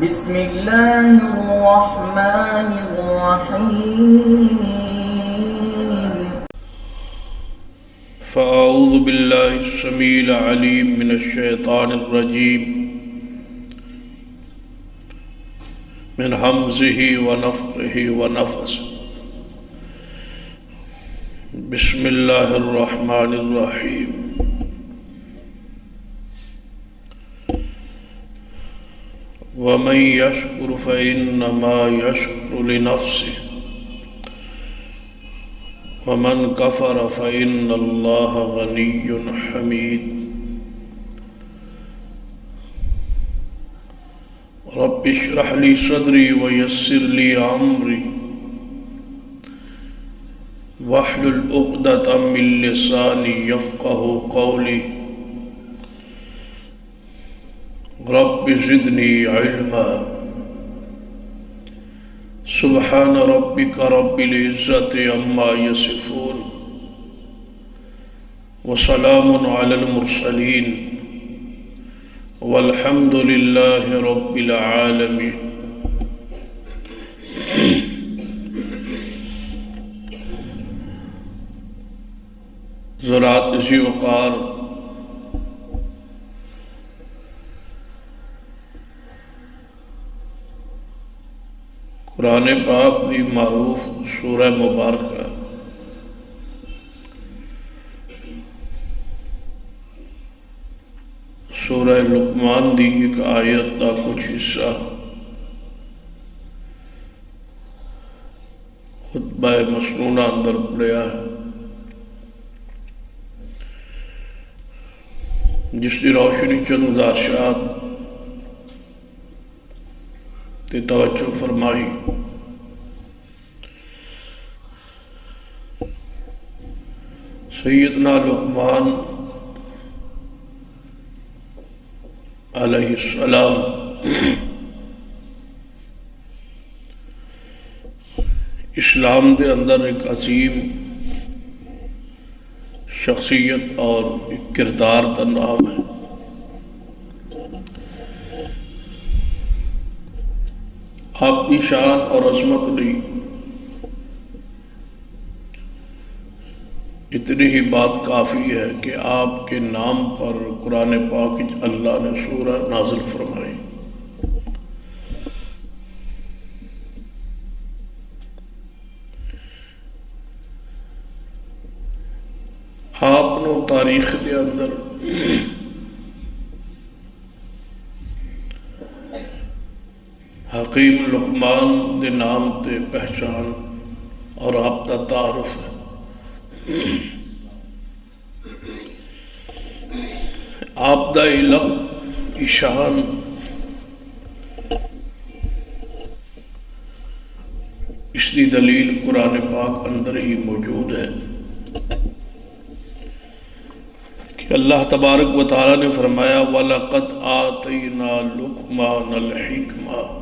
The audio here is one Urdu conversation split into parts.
بسم الله الرحمن الرحيم. فأعوذ بالله السميع العليم من الشيطان الرجيم من همزه ونفخه ونفثه. بسم الله الرحمن الرحيم. ومن يشكر فإنما يشكر لنفسه ومن كفر فإن الله غني حميد. رب اشرح لي صدري ويسر لي أمري واحلل عقدة من لساني يفقهوا قولي. رب زدني علما. سبحان ربك رب العزة عما يصفون وسلام على المرسلين والحمد لله رب العالمين. ذرات اسی وقار قرآن پاک دی معروف سورہ مبارکہ سورہ لقمان دی ایک آیت دا کچھ حصہ خطبہ مسنونہ اندر پڑھیا ہے، جس کی روشنی چند گزارشات تے توجہ فرمائی۔ سیدنا لقمان علیہ السلام اسلام دے اندر ایک عظیم شخصیت اور ایک کردار کا نام ہے۔ آپ کی شان اور عظمت نہیں، اتنی ہی بات کافی ہے کہ آپ کے نام پر قرآن پاک اللہ نے سورہ نازل فرمائی۔ آپ نو تاریخ دے اندر حکیم لقمان دے نام تے پہچان اور آپ کا تعارف ہے۔ آپ دا علم شان اس دی دلیل قرآن پاک اندر ہی موجود ہے کہ اللہ تبارک و تعالی نے فرمایا وَلَقَدْ آتَيْنَا لُقْمَانَ الْحِكْمَةَ،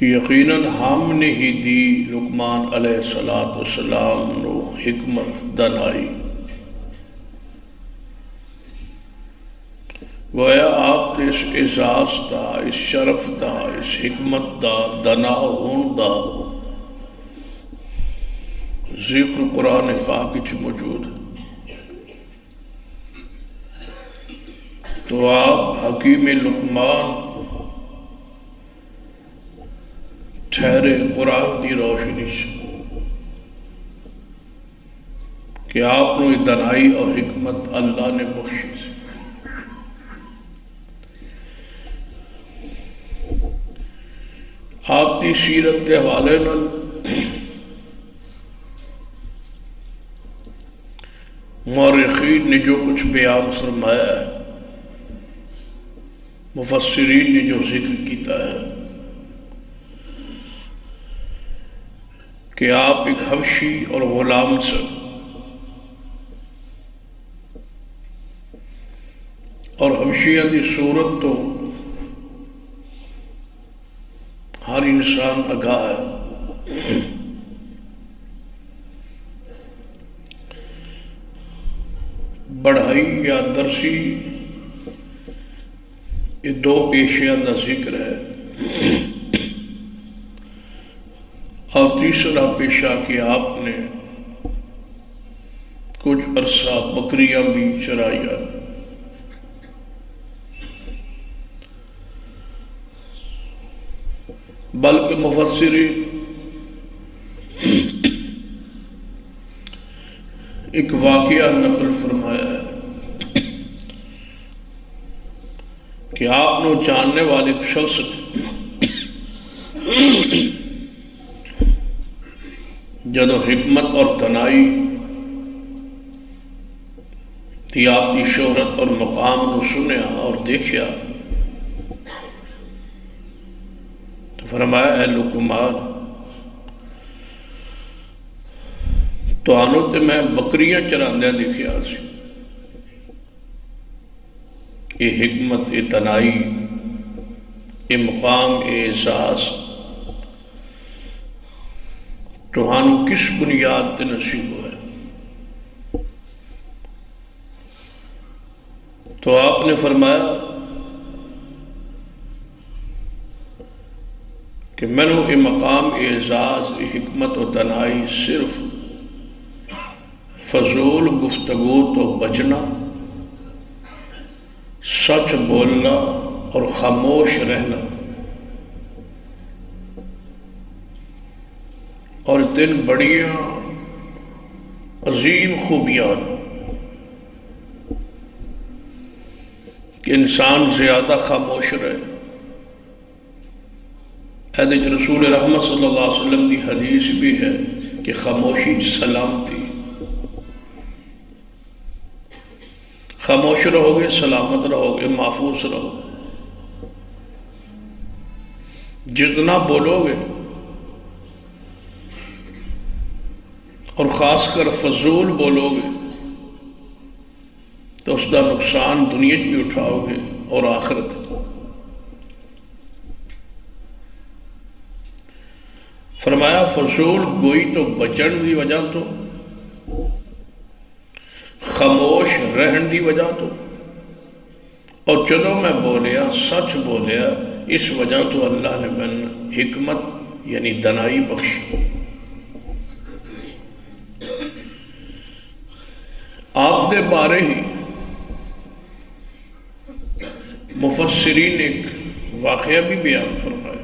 یقیناً ہم نے ہی دی لقمان علیہ السلام نو حکمت دانائی۔ گویا آپ اس اعزاز دا، اس شرف دا، اس حکمت دا، دانا ہون دا ذکر قرآن پاک وچ موجود ہے۔ تو آپ حکیم لقمان ٹھہرے قرآن دی روشنی سے کہ آپ نو دانائی اور حکمت اللہ نے بخشی سے۔ آپ کی سیرت کے حوالے نال مورخین نے جو کچھ بیان فرمایا ہے، مفسرین نے جو ذکر کیتا ہے کہ آپ ایک حبشی اور غلام سے اور حبشیہ دی صورت تو ہر انسان آگاہ ہے۔ بڑھائی یا درسی یہ دو پیشیاں کا ذکر ہے اور تیسرا پیشہ کہ آپ نے کچھ عرصہ بکریاں بھی چرایا، بلکہ مفسرین ایک واقعہ نقل فرمایا ہے کہ آپ نے جاننے والے ایک شخص جدو حکمت اور تنائی تھی آپ کی شہرت اور مقام نو سنیا اور دیکھیا تو فرمایا اے لقمان تو آنو تے میں بکریاں چراندیاں دیکھیا سی، یہ حکمت، یہ تنائی، یہ مقام، یہ احساس تو آنو کس بنیاد تے نصیب ہوئے؟ تو آپ نے فرمایا کہ میں نے یہ مقام، یہ اعزاز، یہ حکمت و تنائی صرف فضول گفتگو تو بچنا، سچ بولنا اور خاموش رہنا اور تین بڑیاں عظیم خوبیاں کہ انسان زیادہ خاموش رہے۔ حضرت رسول رحمت صلی اللہ علیہ وسلم کی حدیث بھی ہے کہ خاموشی سلامتی، خاموش رہو گے سلامت رہو گے، محفوظ رہو گے۔ جتنا بولو گے اور خاص کر فضول بولو گے تو اس کا نقصان دنیا بھی اٹھاؤ گے اور آخرت۔ فرمایا فضول گوئی تو بچن دی وجہ تو، خاموش رہن دی وجہ تو، اور جدو میں بولیا سچ بولیا اس وجہ تو اللہ نے میں حکمت یعنی دنائی بخشی۔ آپ دے بارے ہی مفسرین ایک واقعہ بھی بیان فرمایا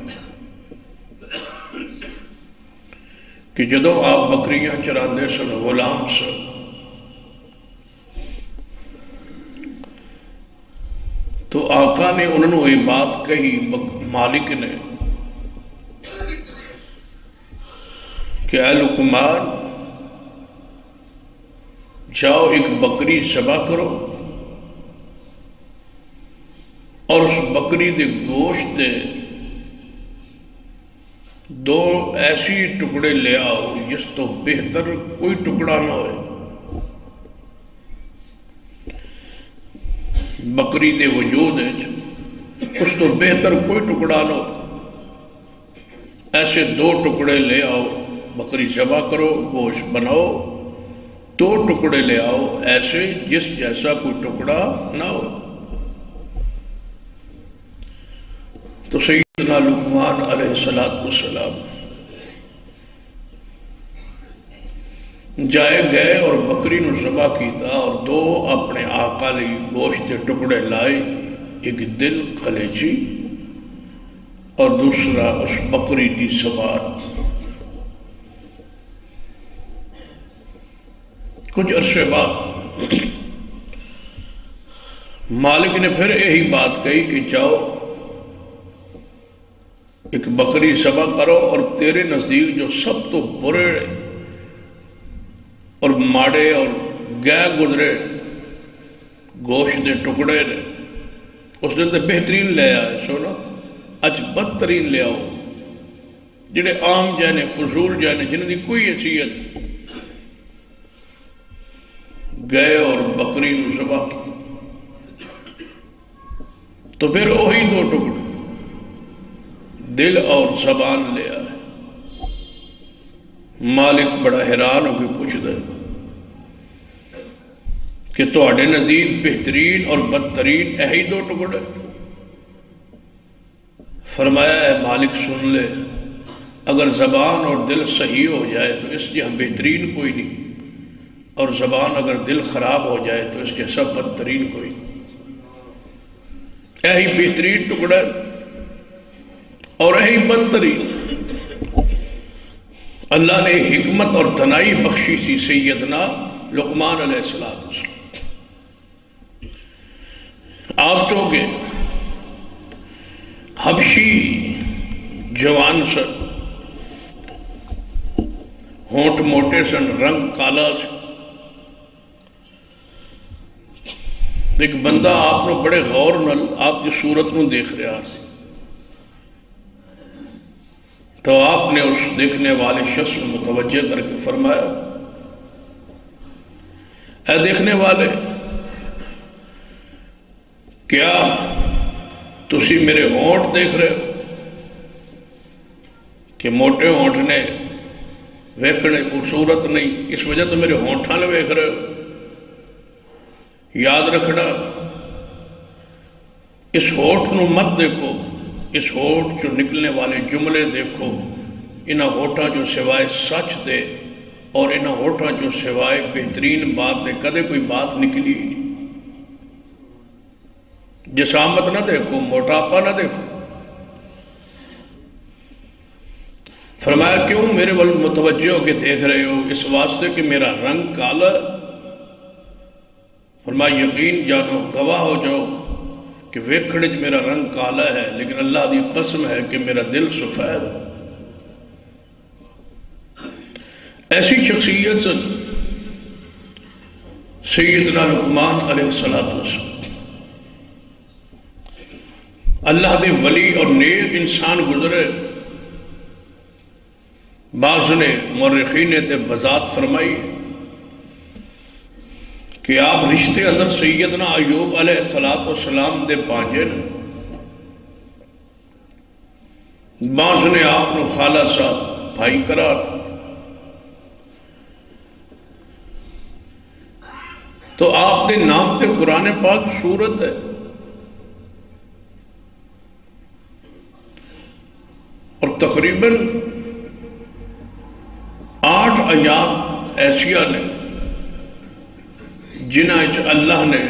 کہ جدو آپ بکریاں چراندے سن، غلام سن، تو آقا نے انہوں نے یہ بات کہی، مالک نے، کہ اے لقمان جاؤ ایک بکری ذبح کرو اور اس بکری دے گوشت دے دو ایسی ٹکڑے لے آؤ جس تو بہتر کوئی ٹکڑا نہ ہوئے، بکری دے وجود ہے اس تو بہتر کوئی ٹکڑا نہ ہو، ایسے دو ٹکڑے لے آؤ، بکری ذبح کرو، گوشت بناؤ، دو ٹکڑے لے آؤ ایسے جس جیسا کوئی ٹکڑا نہ ہو۔ تو سیدنا لقمان علیہ السلام جائے گئے اور بکری نو ذبح کیتا اور دو اپنے آقا لئی گوشت کے ٹکڑے لائے، ایک دل کلیجی اور دوسرا اس بکری کی زبان۔ کچھ عرصے بعد مالک نے پھر یہی بات کہی کہ جاؤ ایک بکری ذبح کرو اور تیرے نزدیک جو سب تو برے اور ماڑے اور گئے گزرے گوشت دے ٹکڑے نے اس دن تے بہترین لے آئے، سونا اچ بدترین لے آؤ، جڑے عام جانے فضول جانے جنہوں دی کوئی حیثیت، گئے اور بکری نو ذبح کی تو پھر وہی دو ٹکڑے دل اور زبان لے آئے۔ مالک بڑا حیران ہو کے پوچھتا ہے کہ تواڈے نزدیک بہترین اور بدترین یہی دو ٹکڑے؟ فرمایا اے مالک سن لے، اگر زبان اور دل صحیح ہو جائے تو اس جہاں بہترین کوئی نہیں، اور زبان اگر دل خراب ہو جائے تو اس کے سب بدترین کوئی نہیں۔ یہی بہترین ٹکڑا اور یہی بدترین۔ اللہ نے حکمت اور دانائی بخشی سی سیدنا لقمان علیہ السلام۔ آپ تو گے حبشی جوان سن، ہونٹ موٹے سن، رنگ کالا سن۔ ایک بندہ آپ نے بڑے غور نال آپ کی صورت نو دیکھ رہا سی، تو آپ نے اس دیکھنے والے شخص کو متوجہ کر کے فرمایا اے دیکھنے والے، کیا تسی میرے ہونٹ دیکھ رہے ہو کہ موٹے ہونٹ نے ویکھنے خوبصورت نہیں، اس وجہ تو میرے ہونٹاں نے ویکھ رہے ہو؟ یاد رکھنا، اس ہونٹ نو مت دیکھو، اس ہونٹ جو نکلنے والے جملے دیکھو، انہاں ہونٹاں جو سوائے سچ دے اور انہاں ہونٹاں جو سوائے بہترین بات دے کدے کوئی بات نکلی نہیں۔ جسامت نہ دیکھو، موٹاپا نہ دیکھو۔ فرمایا کیوں میرے ول متوجہ ہو کے دیکھ رہے ہو؟ اس واسطے کہ میرا رنگ کالا۔ فرمایا یقین جانو، گواہ ہو جاؤ کہ ویکھنے میرا رنگ کالا ہے، لیکن اللہ دی قسم ہے کہ میرا دل سفید۔ ایسی شخصیت سیدنا لقمان علیہ السلام، اللہ دے ولی اور نیک انسان گزرے۔ بعض نے مورخین نے تے بذات فرمائی کہ آپ رشتے اندر سیدنا ایوب علیہ السلام دے پانجے نے، بعض نے آپ نے خالہ صاحب بھائی قرار۔ تو آپ دے نام تے قرآن پاک سورت ہے، اور تقریباً 8 آیات ایسیا نے جنہیں اللہ نے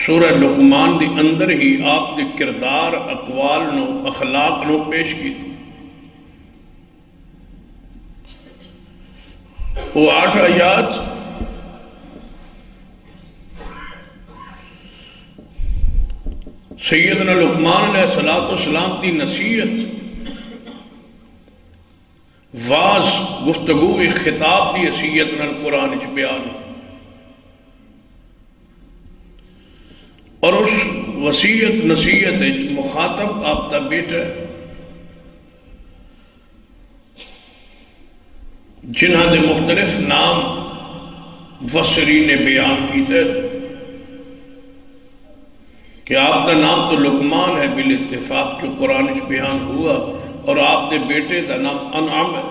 سورہ لقمان دی اندر ہی آپ دے کردار، اقوال نو، اخلاق نو پیش کی تھی۔ وہ 8 آیات سیدنا لقمان علیہ السلام کی نصیحت، واز، گفتگو، خطاب کی حیثیت نال قرآن وچ بیان، اور اس وصیت نصیحت مخاطب آپ دا بیٹا جنہاں دے مختلف نام مفسرین نے بیان کیتے کہ آپ دا نام تو لقمان ہے بالاتفاق جو قرآن وچ بیان ہوا، اور آپ دے بیٹے دا نام انعام ہے،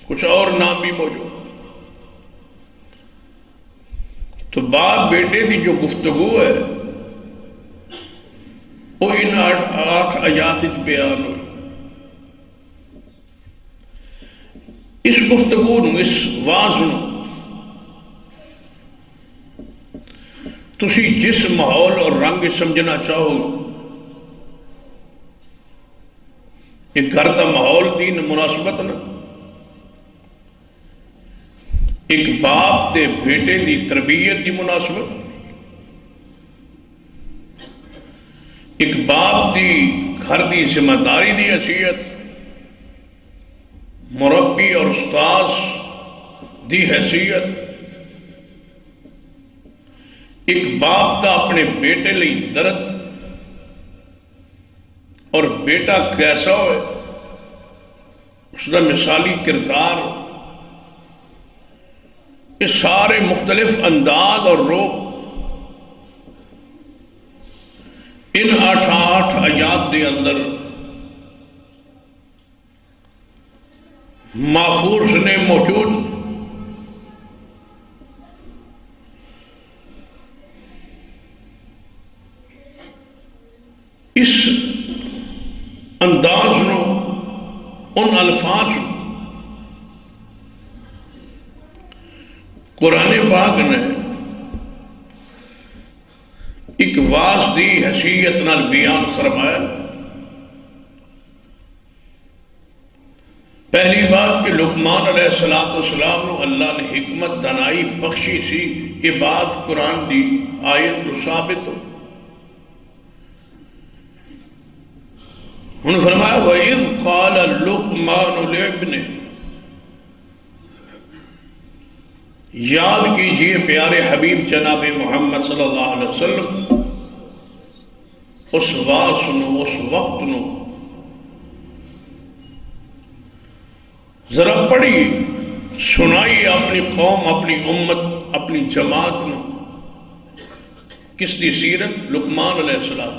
کچھ اور نام بھی موجود۔ تو باپ بیٹے دی جو گفتگو ہے وہ ان 8 آیات وچ بیان ہوئی۔ اس گفتگو نو، اس واز نو تسی جس ماحول اور رنگ سمجھنا چاہو، ایک گھر کا ماحول دین مناسبت نہ، ایک باپ تے بیٹے دی تربیت دی مناسبت، ایک باپ دی گھر دی ذمہ داری دی حیثیت، مربی اور استاذ دی حیثیت، ایک باپ دا اپنے بیٹے لئی درد اور بیٹا کیسا ہوئے اس دا مثالی کردار، اس سارے مختلف انداز اور روپ ان 8 آیات دے اندر محفوظ نے موجود۔ اس انداز نو ان الفاظ قرآن پاک نے ایک واز دی حیثیت نال بیان فرمایا. پہلی بات کہ لقمان علیہ السلام نو اللہ نے حکمت دانائی بخشی سی. یہ بات قرآن دی آیت تو ثابت ہو. انہوں نے فرمایا وَإِذْ قَالَ لُقْمَانُ لِابْنِهِ. یاد کیجئے پیارے حبیب جناب محمد صلی اللہ علیہ وسلم اس واس نو، اس وقت نو ذرا پڑھی سنائی اپنی قوم، اپنی امت، اپنی جماعت نو. کس دی سیرت؟ لقمان علیہ السلام.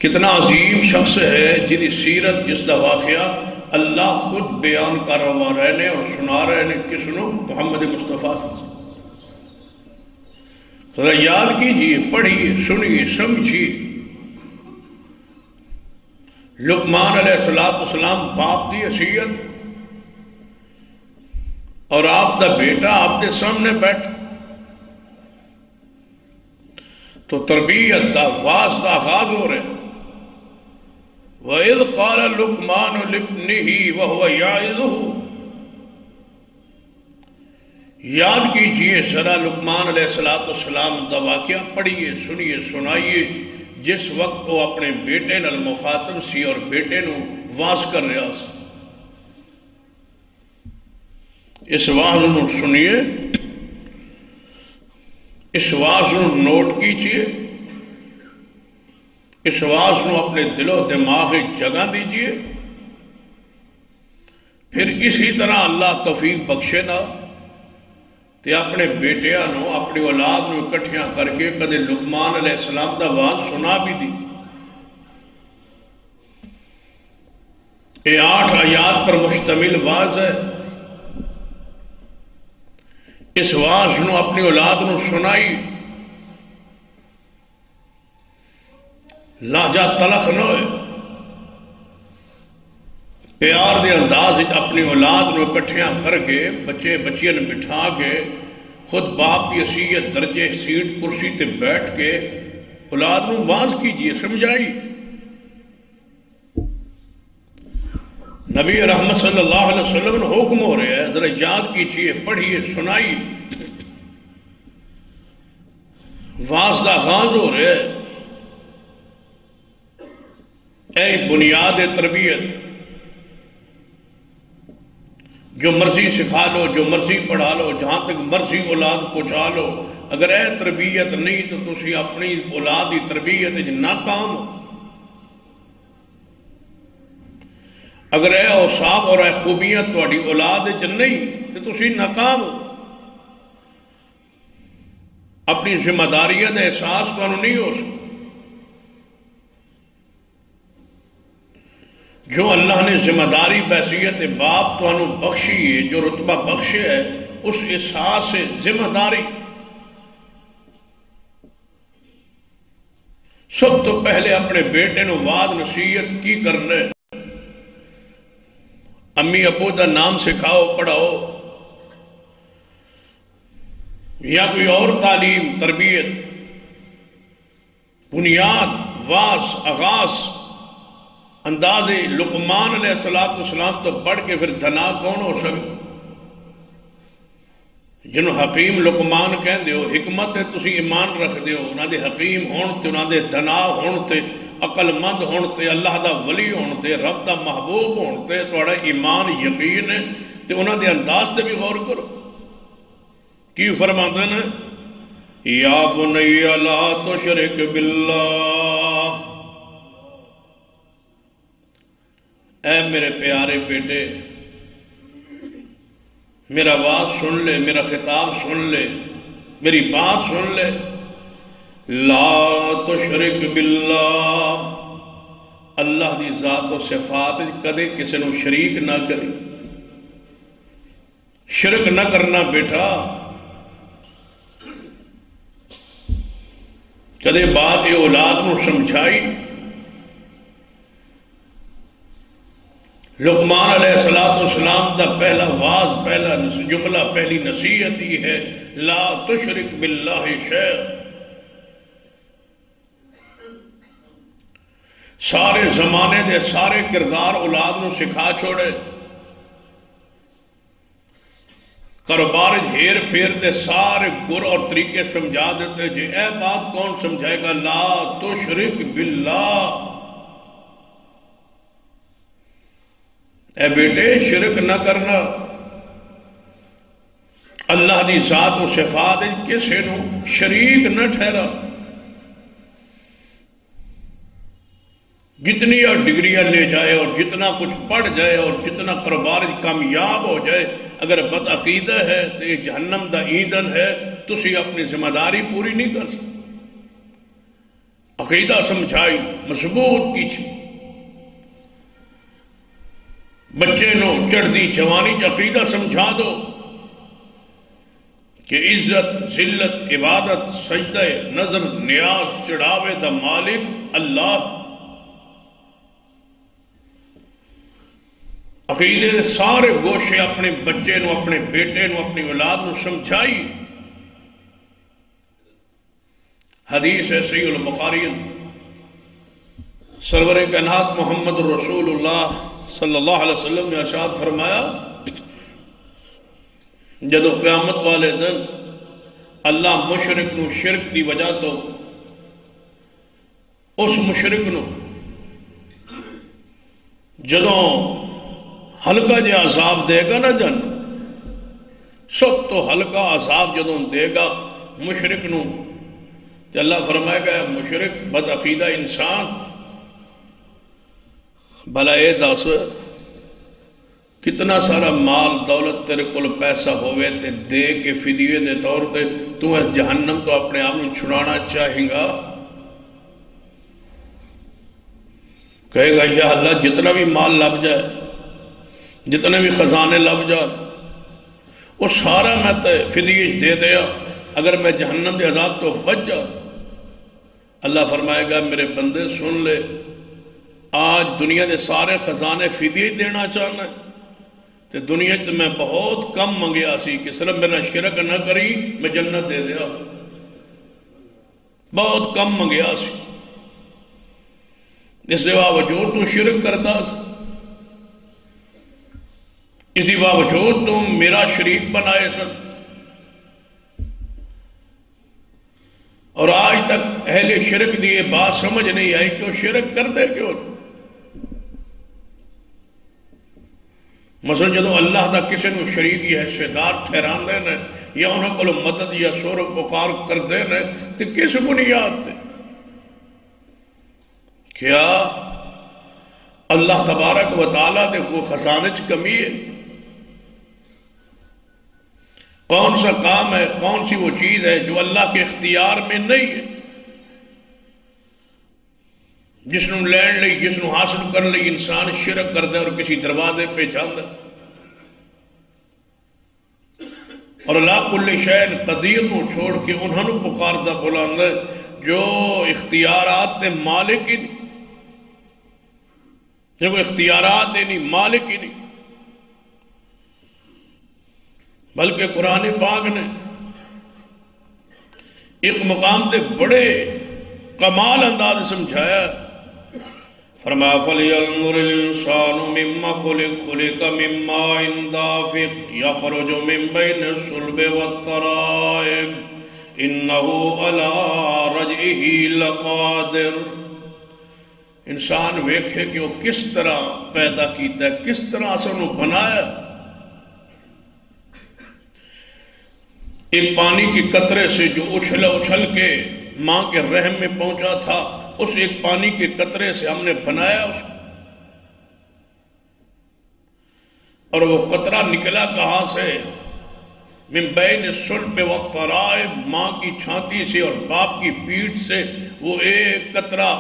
کتنا عظیم شخص ہے جدی سیرت، جس دا واقعہ اللہ خود بیان کر رہا رہنے اور سنا رہے ہیں. کس نو؟ محمد مصطفیٰ صلی اللہ علیہ وسلم. ذرا یاد کیجئے، پڑھیے، سنیے، سمجھیے. لقمان علیہ السلام باپ دی حیثیت اور آپ دا بیٹا آپ دے سامنے بیٹھ تو تربیت دا واس دا آغاز ہو رہے. وَإِذْ قَالَ لُقْمَانُ لِابْنِهِ وَهُوَ يَعِظُهُ. یاد کیجئے ذرا لقمان علیہ السلام دا واقعہ، پڑھیے، سنیے، سنائیے. جس وقت وہ اپنے بیٹے نال مخاطب سی اور بیٹے نو واز کر رہا سی. اس واز نو سنیے، اس واز نو نوٹ کیجئے، اس واز نو اپنے دل و دماغ جگہ دیجئے. پھر اسی طرح اللہ توفیق بخشے نا تے اپنے بیٹیاں نو، اپنی اولاد نو اکٹھیاں کر کے کدے لقمان علیہ السلام دا واز سنا بھی دی. یہ 8 آیات پر مشتمل واز ہے. اس واز نو اپنی اولاد نو سنائی. لہجہ تلخ نہ ہوئے، پیار دے انداز اپنی اولاد نو اکٹھیاں کر کے، بچے بچیاں نے بٹھا کے، خود باپ کی حیثیت درجے سیٹ کرسی تے بیٹھ کے اولاد نو واز کیجئے، سمجھائی. نبی رحمت صلی اللہ علیہ وسلم نے حکم ہو رہے ہیں، ذرا یاد کیجئے، پڑھیے، سنائی. واز دا آغاز ہو رہے ہیں. اے بنیاد تربیت، جو مرضی سکھا لو، جو مرضی پڑھا لو، جہاں تک مرضی اولاد پہنچا لو، اگر اے تربیت نہیں تو تسی اپنی اولاد کی تربیت ناکام ہو. اگر اے اوصاف اور اے خوبیاں تہاڈی اولاد نہیں تو تسی ناکام ہو. اپنی ذمہ داریاں دا احساس تانوں نہیں ہو سکتا. جو اللہ نے ذمہ داری بحیثیت باپ تو بخشی ہے، جو رتبہ بخشے ہے، اس احساس سے ذمہ داری سب تو پہلے اپنے بیٹے نو وعد نصیحت کی کرنے. امی ابو دا نام سکھاؤ، پڑھاؤ، یا کوئی اور تعلیم، تربیت، بنیاد، واس، آغاز. انداز لقمان علیہ السلام تو بڑھ کے پھر دھنا کون ہو سکے؟ جنہوں حکیم لقمان کہن دیو، حکمت ہے تسی ایمان رکھ دیو. انہاں دے حکیم ہون تے، انہاں دے دھنا ہون تے، عقل مند ہون تے، اللہ دا ولی ہون تے، رب دا محبوب ہون تے تھوڑا ایمان یقین ہے. تے انہاں دے انداز تے بھی غور کرو. کی فرماتے ہیں؟ یا بنی لا تشرک باللہ. اے میرے پیارے بیٹے، میرا بات سن لے، میرا خطاب سن لے، میری بات سن لے. لا تشرک باللہ، اللہ دی ذات و صفات کدے کسی نو شریک نہ کری. شرک نہ کرنا بیٹا. کدے بات یہ اولاد نو سمجھائی؟ لقمان علیہ السلام دا پہلا واز، پہلا جملہ، پہلی نصیحت ہی ہے لا تشرک باللہ شیئا۔ سارے زمانے دے سارے کردار اولاد نو سکھا چھوڑے، کاروبار ہیر پھیر دے سارے گر اور طریقے سمجھا دیتے جی اے بات کون سمجھائے گا لا تشرک باللہ، اے بیٹے شرک نہ کرنا، اللہ دی ذات و صفات کسے نو شریک نہ ٹھہرا۔ جتنی اور ڈگریاں لے جائے اور جتنا کچھ پڑھ جائے اور جتنا کاروبار کامیاب ہو جائے، اگر بد عقیدہ ہے تو یہ جہنم دا ایندھن ہے، تسی اپنی ذمہ داری پوری نہیں کر سکتے۔ عقیدہ سمجھائی، مضبوط کیچھے، بچے نو چڑھدی جوانی عقیدہ سمجھا دو کہ عزت، ذلت، عبادت، سجدہ، نظر، نیاز، چڑھاوے دا مالک اللہ۔ عقیدے دے سارے گوشے اپنے بچے نو، اپنے بیٹے نو، اپنی اولاد نو سمجھائی۔ حدیث ہے صحیح البخاری، سرور کائنات محمد رسول اللہ صلی اللہ علیہ وسلم نے ارشاد فرمایا جدو قیامت والے دن اللہ مشرک نو شرک دی وجہ تو اس مشرک نو جدو ہلکا جے عذاب دے گا نا جن، سب تو ہلکا عذاب جدو دے گا مشرک نو، تو اللہ فرمائے گا مشرک بد عقیدہ انسان، بھلا اے دس کتنا سارا مال دولت تیرے کل پیسہ ہوئے تے دے کے فدیے دے طور تے تو اس جہنم تو اپنے آپ میں چھڑانا چاہیں گا؟ کہے گا یا اللہ جتنا بھی مال لب جائے، جتنے بھی خزانے لب جائے، وہ سارا میں تے فدیش دے دیا اگر میں جہنم دے عذاب تو بچ جا۔ اللہ فرمائے گا میرے بندے سن لے، آج دنیا دے سارے خزانے فدیے دینا چاہنا ہے، تو دنیا تو میں بہت کم منگیا سی کہ صرف میرا شرک نہ کری میں جنت دے دیا، بہت کم منگیا سی، اس کے باوجود تو شرک کرتا سی، اس کے باوجود تم میرا شریک بنائے سن، اور آج تک اہل شرک دی یہ بات سمجھ نہیں آئی کہ وہ شرک کرتے کیوں؟ مثلا جدو اللہ دا کسی نو شریک یا حصے دار ٹھہران دے نے یا انہوں کو مدد یا شور و پکار کر دے نے تو کس بنیاد تھے؟ کیا اللہ تبارک و تعالیٰ دے وہ خزانچ کمی ہے؟ کون سا کام ہے، کون سی وہ چیز ہے جو اللہ کے اختیار میں نہیں ہے، جس نو لین لئی، جس نو حاصل کر لئی انسان شرک کر دے اور کسی دروازے پہ جان دے؟ اور اللہ کل شیء قدیر نو چھوڑ کے انہوں نے پکاردہ بلاندے جو اختیارات دے مالک ہی نہیں، جو اختیارات دے نہیں، مالک ہی نہیں، بلکہ قرآن پاک نے ایک مقام تے بڑے کمال انداز سمجھایا، فرمایا فَلْيَنْظُرِ الْإِنسَانُ مِمَّا خُلِقَ مِن مَّاءٍ دَافِقٍ يَخْرُجُ مِن بَيْنِ الصُّلْبِ وَالتَّرَائِبِ إِنَّهُ عَلَىٰ رَجْعِهِ لَقَادِرٌ۔ انسان ویکھے کہ وہ کس طرح پیدا کیتا ہے، کس طرح سے انہوں بنایا۔ ایک پانی کی قطرے سے جو اچھل کے ماں کے رحم میں پہنچا تھا، اس ایک پانی کے قطرے سے ہم نے بنایا اس کو، اور وہ قطرہ نکلا کہاں سے؟ من بین الصلب والترائب، ماں کی چھاتی سے اور باپ کی پیٹھ سے وہ ایک قطرہ،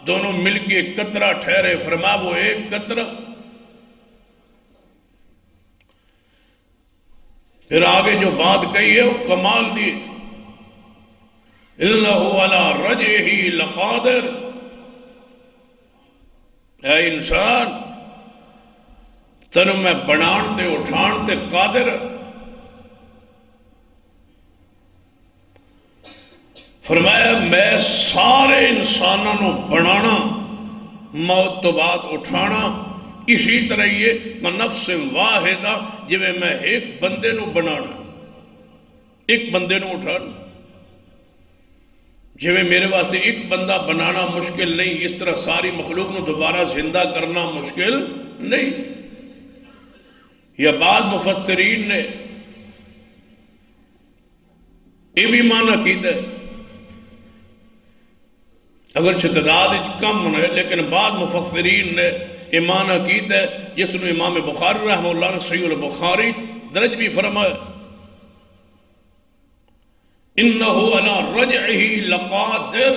دونوں مل کے ایک قطرہ ٹھہرے۔ فرمایا وہ ایک قطرہ، پھر آگے جو بات کہی ہے وہ کمال دی، انہو علی رجعہ لقادر، اے انسان تنو میں بنان تے اٹھان تے قادر۔ فرمایا میں سارے انسانوں بنانا، موت تو بعد اٹھانا، اسی طرح یہ نفس واحدہ جو میں ایک بندے نو بنانا، ایک بندے نو اٹھانا۔ جو میرے واسطے ایک بندہ بنانا مشکل نہیں، اس طرح ساری مخلوق نو دوبارہ زندہ کرنا مشکل نہیں۔ یا بعض مفسرین نے یہ بھی معنی کیتا ہے، اگرچہ تعداد کم ہے لیکن بعض مفسرین نے یہ معنی کیتا ہے، جس نے امام بخاری رحمہ اللہ نے صحیح البخاری درج بھی فرمایا، انہو علی رجعہ لقادر۔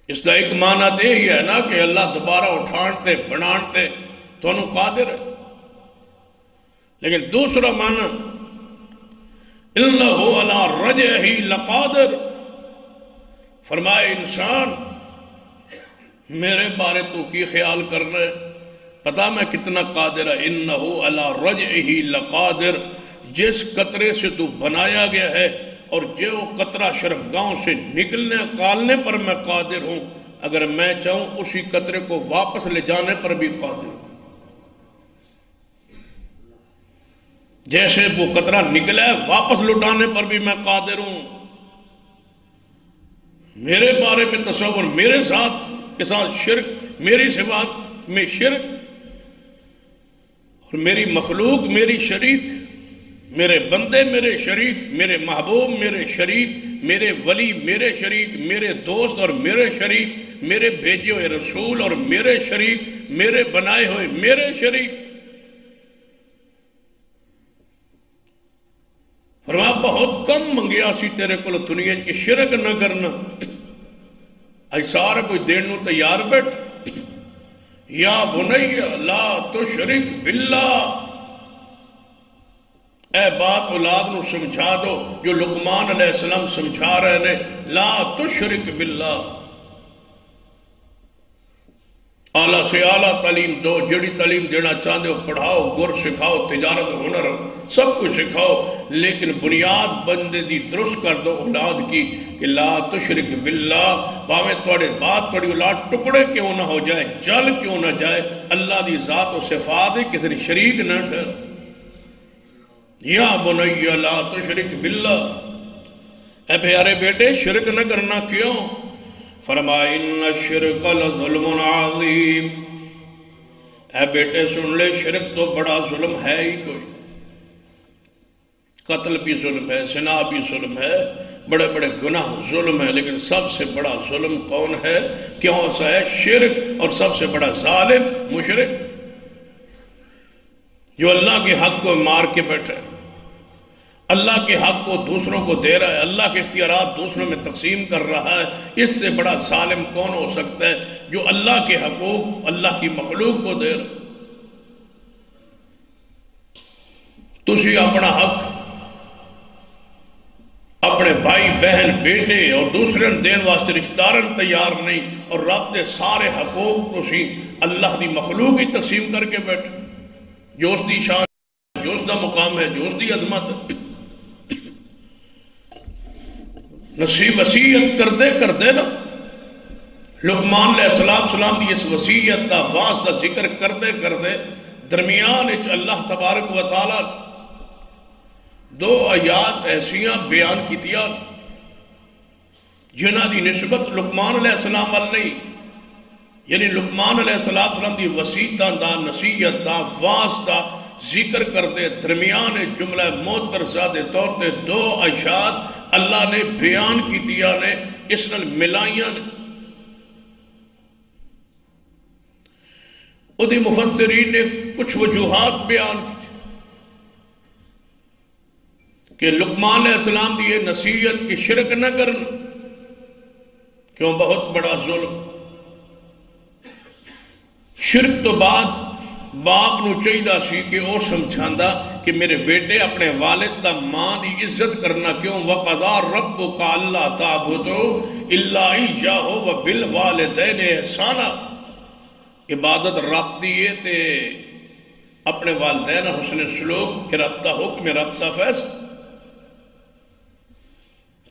اس کا ایک معنی تو یہ ہے نا کہ اللہ دوبارہ اٹھانتے بنانتے تو انہوں قادر ہے، لیکن دوسرا معنی انہو علی رجعہ لقادر، فرمائے انسان میرے بارے تو کی خیال کرنا ہے، پتا میں کتنا قادر ہے۔ انہو علی رجعہ لقادر، جس قطرے سے تو بنایا گیا ہے اور جو قطرہ شرف گاؤں سے نکلنے کالنے پر میں قادر ہوں، اگر میں چاہوں اسی قطرے کو واپس لے جانے پر بھی قادر ہوں۔ جیسے وہ قطرہ نکلا ہے واپس لٹانے پر بھی میں قادر ہوں۔ میرے بارے میں تصور، میرے ساتھ کے ساتھ شرک، میری صفات میں شرک، اور میری مخلوق میری شریک، میرے بندے میرے شریک، میرے محبوب میرے شریک، میرے ولی میرے شریک، میرے دوست اور میرے شریک، میرے بھیجے ہوئے رسول اور میرے شریک، میرے بنائے ہوئے میرے شریک۔ فرمایا بہت کم منگیا سی تیرے کو دنیا کی شرک نہ کرنا، اج سارا کوئی دین نو تیار بیٹھ۔ یا بنی لا تشرک باللہ، اے بات اولاد نو سمجھا دو جو لقمان علیہ السلام سمجھا رہے نے، لا تشرک باللہ۔ اعلیٰ سے اعلیٰ تعلیم دو، جڑی تعلیم دینا چاہتے ہو پڑھاؤ، گر سکھاؤ، تجارت ہنر سب کچھ سکھاؤ، لیکن بنیاد بندے دی درست کر دو اولاد کی کہ لا تشرک باللہ۔ باویں توڑے بات توڑی اولاد ٹکڑے کیوں نہ ہو جائے، جل کیوں نہ جائے، اللہ دی ذات و صفات کسی نے شریک نہ ٹھہر۔ یا بنی لا تشرک باللہ، اے پیارے بیٹے شرک نہ کرنا کیوں؟ فرمایا ان الشرک لظلم عظیم، اے بیٹے سن لے شرک تو بڑا ظلم ہے ہی کوئی، قتل بھی ظلم ہے، زنا بھی ظلم ہے، بڑے بڑے گناہ ظلم ہے، لیکن سب سے بڑا ظلم کون ہے؟ کیوں سا ہے؟ شرک۔ اور سب سے بڑا ظالم مشرک، جو اللہ کے حق کو مار کے بیٹھے، اللہ کے حق کو دوسروں کو دے رہا ہے، اللہ کے اختیارات دوسروں میں تقسیم کر رہا ہے، اس سے بڑا ظالم کون ہو سکتا ہے جو اللہ کے حقوق اللہ کی مخلوق کو دے رہا ہے؟ تسی اپنا حق اپنے بھائی بہن بیٹے اور دوسرے دین واسطے رشتہ دارن تیار نہیں، اور رب دے سارے حقوق تسی اللہ دی مخلوق ہی تقسیم کر کے بیٹھے، جو اس دی شان، جو اس دا مقام ہے، جو اس دی عظمت ہے۔ نصیب وسیعت کردے نا، لقمان علیہ السلام کی اس وسیعت دا واسطہ ذکر کردے درمیان اچ اللہ تبارک و تعالی دو آیات ایسیاں بیان کیتیاں جنہ دی نسبت لقمان علیہ السلام علیہ، یعنی لقمان علیہ السلام دی وسیعت دا نصیحت دا واسطہ ذکر کردے درمیان جملہ معترضہ دے طور تے دو آیات اللہ نے بیان کیتیاں نے، اس نال ملائیاں نے۔ ادھی مفسرین نے کچھ وجوہات بیان کی کہ لقمان علیہ السلام دی یہ نصیحت کی شرک نہ کرنا، کیوں بہت بڑا ظلم، شرک تو بعد باپ نو چاہیے سی کہ وہ سمجھاندا کہ میرے بیٹے اپنے والد دا ماں دی عزت کرنا کیوں وَقَضَى رَبُّكَ أَلَّا تَعْبُدُوا إِلَّا إِيَّاهُ وَبِالْوَالِدَيْنِ إِحْسَانًا عبادت رب دیئے تے اپنے والدین حسن سلوک کہ رب دا حکم رب دا فیصل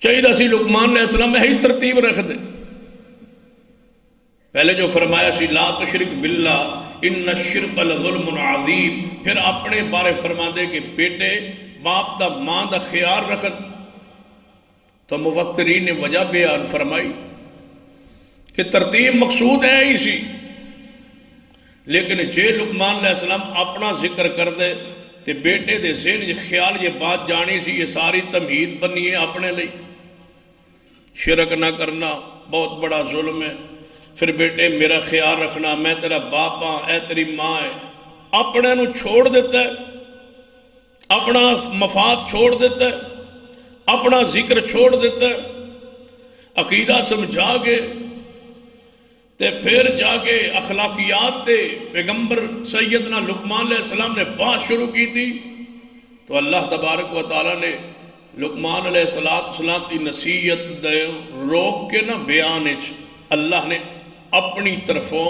چاہیے سی لقمان علیہ السلام میں ہی ترتیب رکھ دے پہلے جو فرمایا سی لا تشرک باللہ ان الشرک لظلم عظیم پھر اپنے بارے فرما دے کہ بیٹے باپ دا ماں دا خیال رکھن تو مفسرین نے وجہ بیان فرمائی کہ ترتیب مقصود ہے اسی لیکن جے لقمان علیہ السلام اپنا ذکر کر دے تے بیٹے دے ذہن یہ خیال یہ بات جانی سی یہ ساری تمہید بنی ہے اپنے لئی شرک نہ کرنا بہت بڑا ظلم ہے پھر بیٹے میرا خیال رکھنا میں تیرا باپ ہاں اے تیری ماں ہے اپنے نو چھوڑ دیتا ہے اپنا مفاد چھوڑ دیتا ہے اپنا ذکر چھوڑ دیتا ہے عقیدہ سمجھا کے تے پھر جا کے اخلاقیات تے پیغمبر سیدنا لقمان علیہ السلام نے بات شروع کی تھی تو اللہ تبارک و تعالیٰ نے لقمان علیہ السلام کی نصیحت دے روک کے نہ بیانچ اللہ نے اپنی طرفوں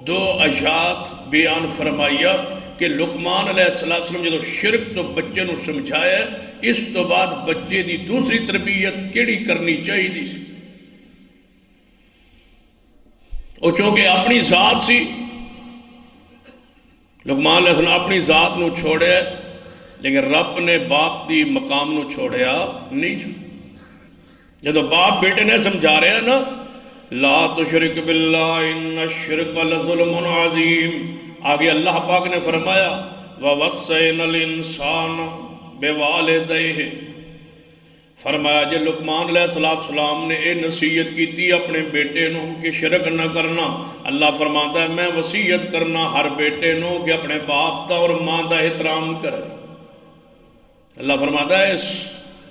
دو آیات بیان فرمائیا کہ لقمان علیہ السلام جدو شرک تو بچے نو سمجھایا اس تو بعد بچے دی دوسری تربیت کیڑی کرنی چاہیے دی سی وہ چونکہ اپنی ذات سی لقمان علیہ السلام اپنی ذات نو چھوڑے لیکن رب نے باپ دی مقام نو چھوڑیا نہیں جدو باپ بیٹے نے سمجھا رہے ہیں نا لا تشرک باللہ ان الشرک لظلم عظیم آگے اللہ پاک نے فرمایا وَوَصَّيْنَا الْإِنسَانَ بِوَالِدَيْهِ فرمایا جے لقمان علیہ السلام نے اے نصیحت کی تھی اپنے بیٹے نو کہ شرک نہ کرنا اللہ فرماتا ہے میں وصیت کرنا ہر بیٹے نو کہ اپنے باپ دا اور ماں دا احترام کرے اللہ فرماتا ہے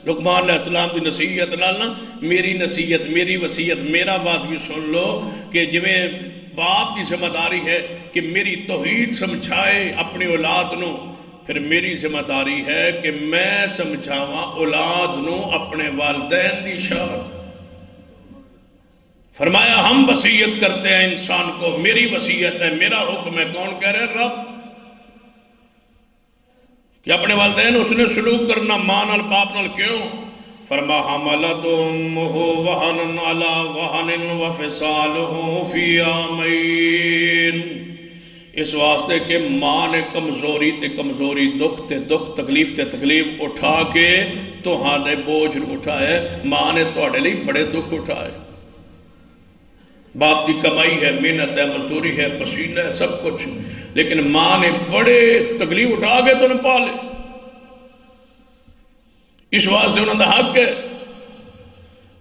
لقمان علیہ السلام کی نصیحت نالنا میری نصیحت میری وصیت میرا بات بھی سن لو کہ جویں باپ کی ذمہ داری ہے کہ میری توحید سمجھائے اپنی اولاد نو پھر میری ذمہ داری ہے کہ میں سمجھاواں اولاد نو اپنے والدین دی شان فرمایا ہم وصیت کرتے ہیں انسان کو میری وصیت ہے میرا حکم ہے کون کہہ رہے رب کہ اپنے والدین اس نے سلوک کرنا ماں نال باپ نال کیوں فرما حملت امہ وہن علی وہن وفصالہ فی عامین اس واسطے کہ ماں نے کمزوری تے کمزوری دکھ تے دکھ تکلیف تے تکلیف اٹھا کے تو نے بوجھ اٹھائے ماں نے توڑے لئی بڑے دکھ اٹھائے باپ کی کمائی ہے محنت ہے مزدوری ہے پسینہ ہے سب کچھ لیکن ماں نے بڑے تکلیف اٹھا کے تو نے پالے اس واسطے انہوں نے حق ہے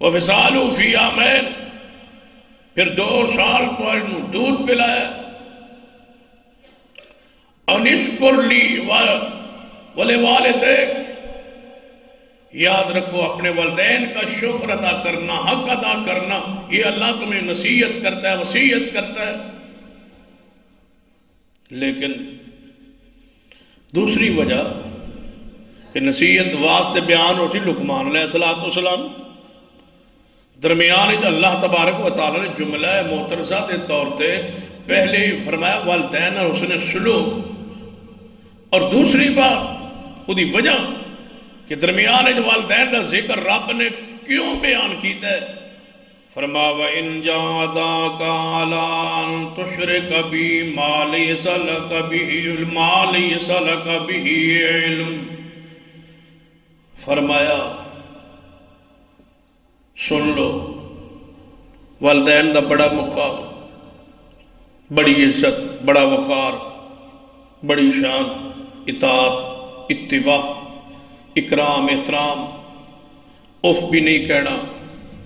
وَفِصَالُ فِي عَامَيْنِ پھر 2 سال تو انہوں دودھ پلایا اَنِشْكُرْ لِي وَلِوَالِدَيْكَ یاد رکھو اپنے والدین کا شکر ادا کرنا حق ادا کرنا یہ اللہ تمہیں نصیحت کرتا ہے وصیت کرتا ہے لیکن دوسری وجہ کہ نصیحت واسطے بیان ہو سی لقمان علیہ السلام درمیان اللہ تبارک و تعالی نے جملہ معترضہ دے طور تے پہلے فرمایا والدین اور حسن سلوک اور دوسری بات وہ دی وجہ کہ درمیان والدین کا ذکر رب نے کیوں بیان کیتا ہے فرما وَإِن جَاهَدَاكَ عَلَىٰ أَن تُشْرِكَ بِي مَا لَيْسَ لَكَ بِهِ عِلْمٌ فرمایا سن لو والدین دا بڑا مقام بڑی عزت بڑا وقار بڑی شان اطاعت اتباع اکرام احترام اف بھی نہیں کہنا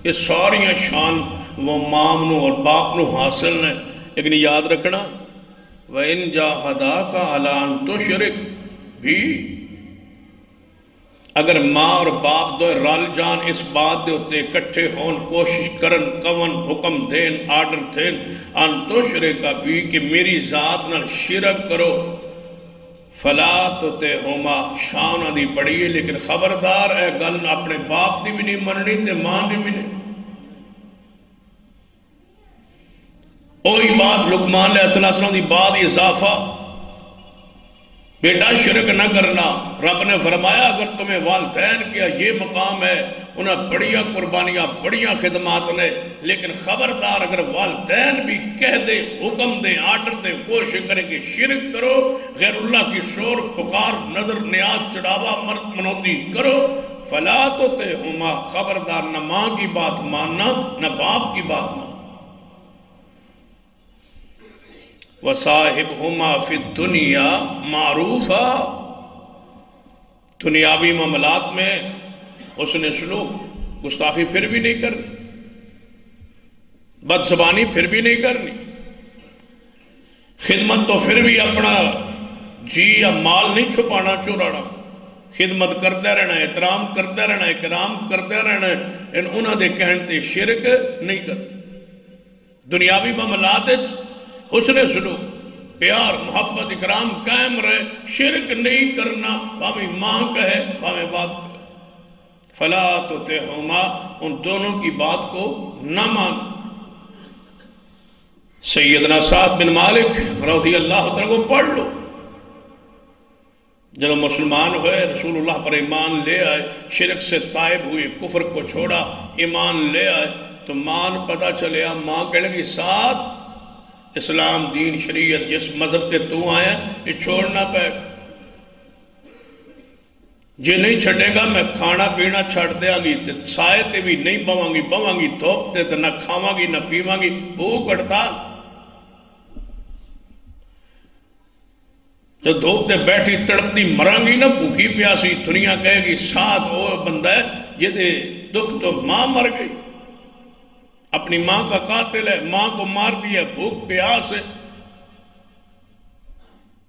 یہ ساری شان وہ مام نو اور باپ نو حاصل نے لیکن یاد رکھنا وَإِن جَاهَدَاكَ عَلَىٰ أَن تُشْرِكَ بِي اگر ماں اور باپ دو رل جان اس بات دے ہوتے کٹھے ہون کوشش کرن کون حکم دین آرڈر دین ان تو شرکا بھی کہ میری ذات نال شرک کرو فلا تو تے ہوما شان دی بڑی ہے لیکن خبردار اے گل اپنے باپ دی بھی نہیں مننی تے ماں دی بھی نہیں. وہی بات لقمان علیہ السلام دی بات اضافہ بیٹا شرک نہ کرنا. رب نے فرمایا اگر تمہیں والدین کیا یہ مقام ہے انہیں بڑیاں قربانیاں بڑیاں خدمات نے لیکن خبردار اگر والدین بھی کہہ دے حکم دے آرڈر دے کوشش کریں کہ شرک کرو غیر اللہ کی شور پکار نظر نیاز چڑھاوا مرد منوتی کرو فلا تو تے ہما خبردار نہ ماں کی بات ماننا نہ باپ کی بات ماننا. وَصَاحِبْهُمَا فِي الدُّنْيَا مَعْرُوفًا دنیاوی معاملات میں حسن سلوک گستاخی پھر بھی نہیں کرنی بد زبانی پھر بھی نہیں کرنی خدمت تو پھر بھی اپنا جی یا مال نہیں چھپانا چورانا خدمت کرتے رہنا احترام کرتے رہنا اکرام کرتے رہنا انہوں نے کہنتے شرک نہیں کر. دنیاوی معاملات حسن سلوک پیار محبت اکرام قائم رہے شرک نہیں کرنا بھاویں ماں کہے بھاویں باپ کہے. فلا تطعہما ان دونوں کی بات کو نہ مان. سیدنا سعد بن مالک رضی اللہ عنہ کو پڑھ لو جب مسلمان ہوئے رسول اللہ پر ایمان لے آئے شرک سے تائب ہوئے کفر کو چھوڑا ایمان لے آئے تو مان پتہ چلے ماں کہہ لگی سعد اسلام دین شریعت جس مذہب تے تو آیا یہ چھوڑنا پہ جے نہیں چھڑے گا میں کھانا پینا چھڑ دیا گی سائے تے بھی نہیں بواں گی دھوپ تے نہ کھاواں گی نہ پیواں گی بھوک ہڑتال. جب دھوپ تے بیٹھی تڑپتی مراں گی نا بھوکی پیاسی دنیا کہے گی ساتھ وہ بندہ ہے یہ دے دکھ تو ماں مر گئی اپنی ماں کا قاتل ہے ماں کو مار دیا بھوک پیاس ہے.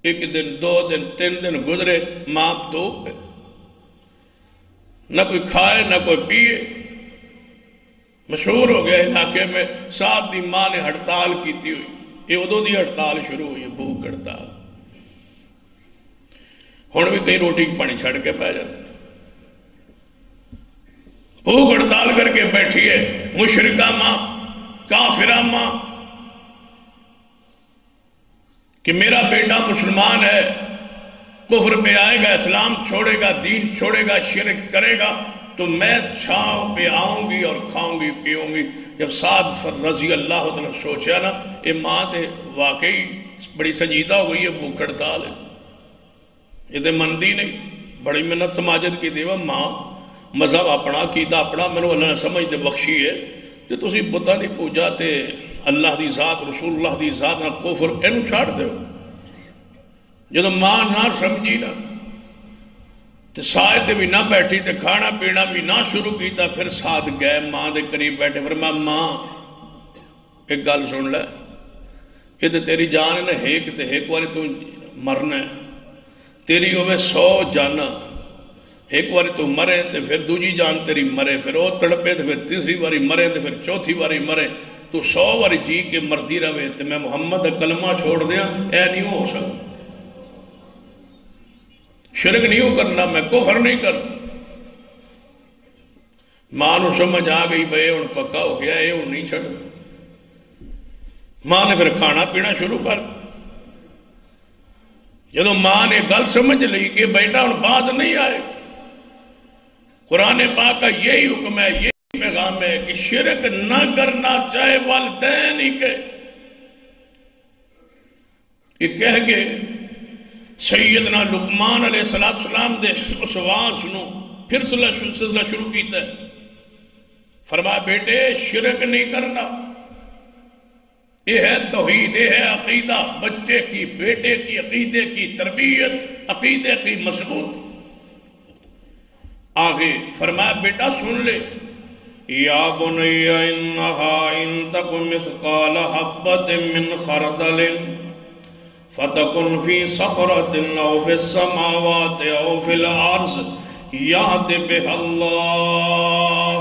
ایک دن دو دن تین دن گزرے ماں دھوپ ہے نہ کوئی کھائے نہ کوئی پیے. مشہور ہو گیا علاقے میں سعد دی ماں نے ہڑتال کیتی ہوئی یہ ادو دی ہڑتال شروع ہوئی بھوک ہڑتال. ہن بھی کئی روٹی پانی چھڑ کے پہ جاتے بھوک ہڑتال کر کے بیٹھی ہے مشرکہ ماں کافرہ ماں کہ میرا بیٹا مسلمان ہے کفر پہ آئے گا اسلام چھوڑے گا دین چھوڑے گا شرک کرے گا تو میں چھاؤں پہ آؤں گی اور کھاؤں گی پیوں گی. جب سعد رضی اللہ عنہ سوچا نا یہ ماں تے واقعی بڑی سنجیدہ ہوئی ہے بھوک ہڑتال ہے یہ تے مندی نہیں بڑی محنت سماجت کی دیوا ماں مذہب اپنا کیتا اپنا میرے اللہ نے سمجھ دے بخشی ہے تے تسی بتاں دی پوجا تے اللہ دی ذات رسول اللہ دی ذات نہ کفر اینو چھاڑ دے جدو ماں نہ سمجھی نا تے سائے تے بھی نہ بیٹھی تے کھانا پینا بھی نہ شروع کیتا پھر ساتھ گئے ماں دے قریب بیٹھے فرمایا ماں ایک گل سن لے یہ تے تیری جان ہے نا ایک تے ایک واری تو مرنا ہے تیری ہوئے 100 جانا ایک واری تو مرے تے پھر دوجی جان تیری مرے پھر وہ تڑپے تے پھر تیسری واری مرے تے پھر چوتھی واری مرے تو 100 واری جی کے مردی رہے تے میں محمد کلمہ چھوڑ دیا اے نہیں ہو سکتا شرک نہیں ہو کرنا میں کفر نہیں کرنا. ماں نو سمجھ آ گئی بھئی ان پکا ہو گیا یہ نہیں چھڑ ماں نے پھر کھانا پینا شروع کر جدو ماں نے گل سمجھ لی کہ بیٹا ان باز نہیں آئے قرآن پاک کا یہی حکم ہے یہی پیغام ہے کہ شرک نہ کرنا چاہے والدین ہی کے یہ کہہ گے سیدنا لقمان علیہ السلام دے اس واس نو پھر سلسلہ شروع کیتا ہے فرمایا بیٹے شرک نہیں کرنا یہ ہے توحید یہ ہے عقیدہ بچے کی بیٹے کی عقیدے کی تربیت عقیدے کی مضبوط. آگے فرمایا بیٹا سن لے یا بنی انہا ان تک مثقال حبت من خردل فتکن فی صخرت او فی السماوات او فی الارض یاد بہ اللہ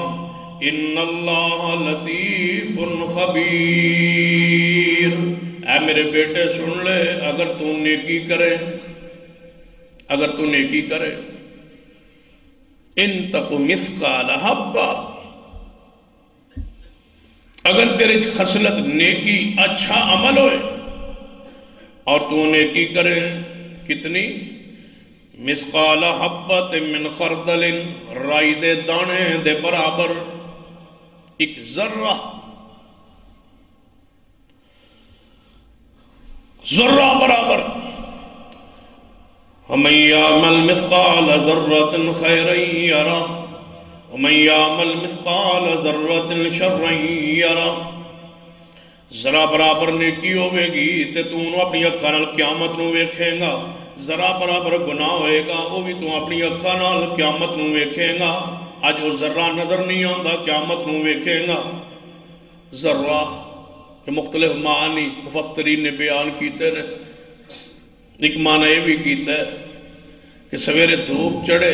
ان اللہ لطیف خبیر۔ اے میرے بیٹے سن لے، اگر تو نیکی کرے، اگر تو نیکی کرے، ان تک مثقال حبہ، اگر تیرے خصلت نیکی اچھا عمل ہوئے اور تو نیکی کرے کتنی؟ مثقال حبۃ من خردل، رائی دے دانے دے برابر، ایک ذرہ برابر۔ ومن یعمل مثقال ذرۃ خیرا یرہ ومن یعمل مثقال ذرۃ شرا یرہ۔ ذرا برابر نیکی ہوئے گی تے تو انہوں اپنی اکھاں نال قیامت نو ویکھیں گا، ذرا برابر گناہ ہوئے گا وہ بھی تو اپنی اکھاں نال قیامت نو ویکھیں گا۔ اج وہ ذرہ نظر نہیں آندا، قیامت نو ویکھیں گا۔ ذرہ کہ مختلف معنی مفسرین نے بیان کیتے ہیں۔ ایک معنی یہ بھی کیتا ہے کہ سویرے دھوپ چڑھے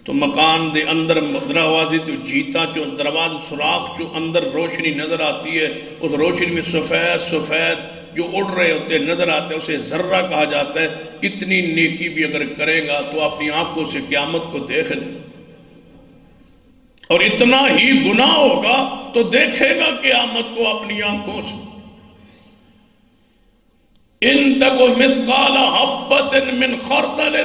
تو مکان دے اندر دروازے تو جیتا چو دروازے سوراخ چو اندر روشنی نظر آتی ہے، اس روشنی میں سفید سفید جو اڑ رہے ہوتے نظر آتے ہیں، اسے ذرہ کہا جاتا ہے۔ اتنی نیکی بھی اگر کرے گا تو اپنی آنکھوں سے قیامت کو دیکھ لے، اور اتنا ہی گناہ ہوگا تو دیکھے گا قیامت کو اپنی آنکھوں سے۔ ان تک مثقال حبۃ من خردل،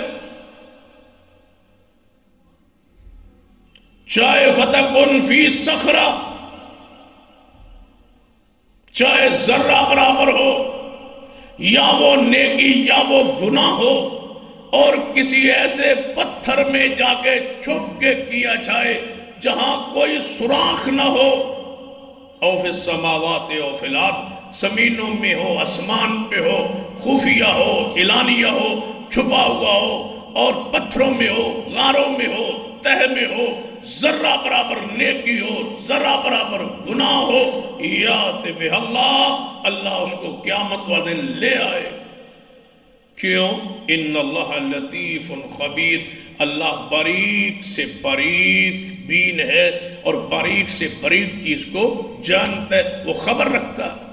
چاہے فتکن فی صخرہ، چاہے ذرہ برابر ہو، یا وہ نیکی یا وہ گناہ ہو، اور کسی ایسے پتھر میں جا کے چھپ کے کیا جائے جہاں کوئی سوراخ نہ ہو، او فی السماوات او فی الارض، زمینوں میں ہو، آسمان پہ ہو، خفیہ ہو، اعلانیہ ہو، چھپا ہوا ہو، اور پتھروں میں ہو، غاروں میں ہو، تہ میں ہو، ذرہ برابر نیکی ہو، ذرہ برابر گناہ ہو، یاد بہ اللہ، اللہ اس کو قیامت والے دن لے آئے۔ کیوں؟ ان اللہ لطیف خبیر، اللہ باریک سے باریک بین ہے اور باریک سے باریک چیز کو جانتا ہے، وہ خبر رکھتا ہے،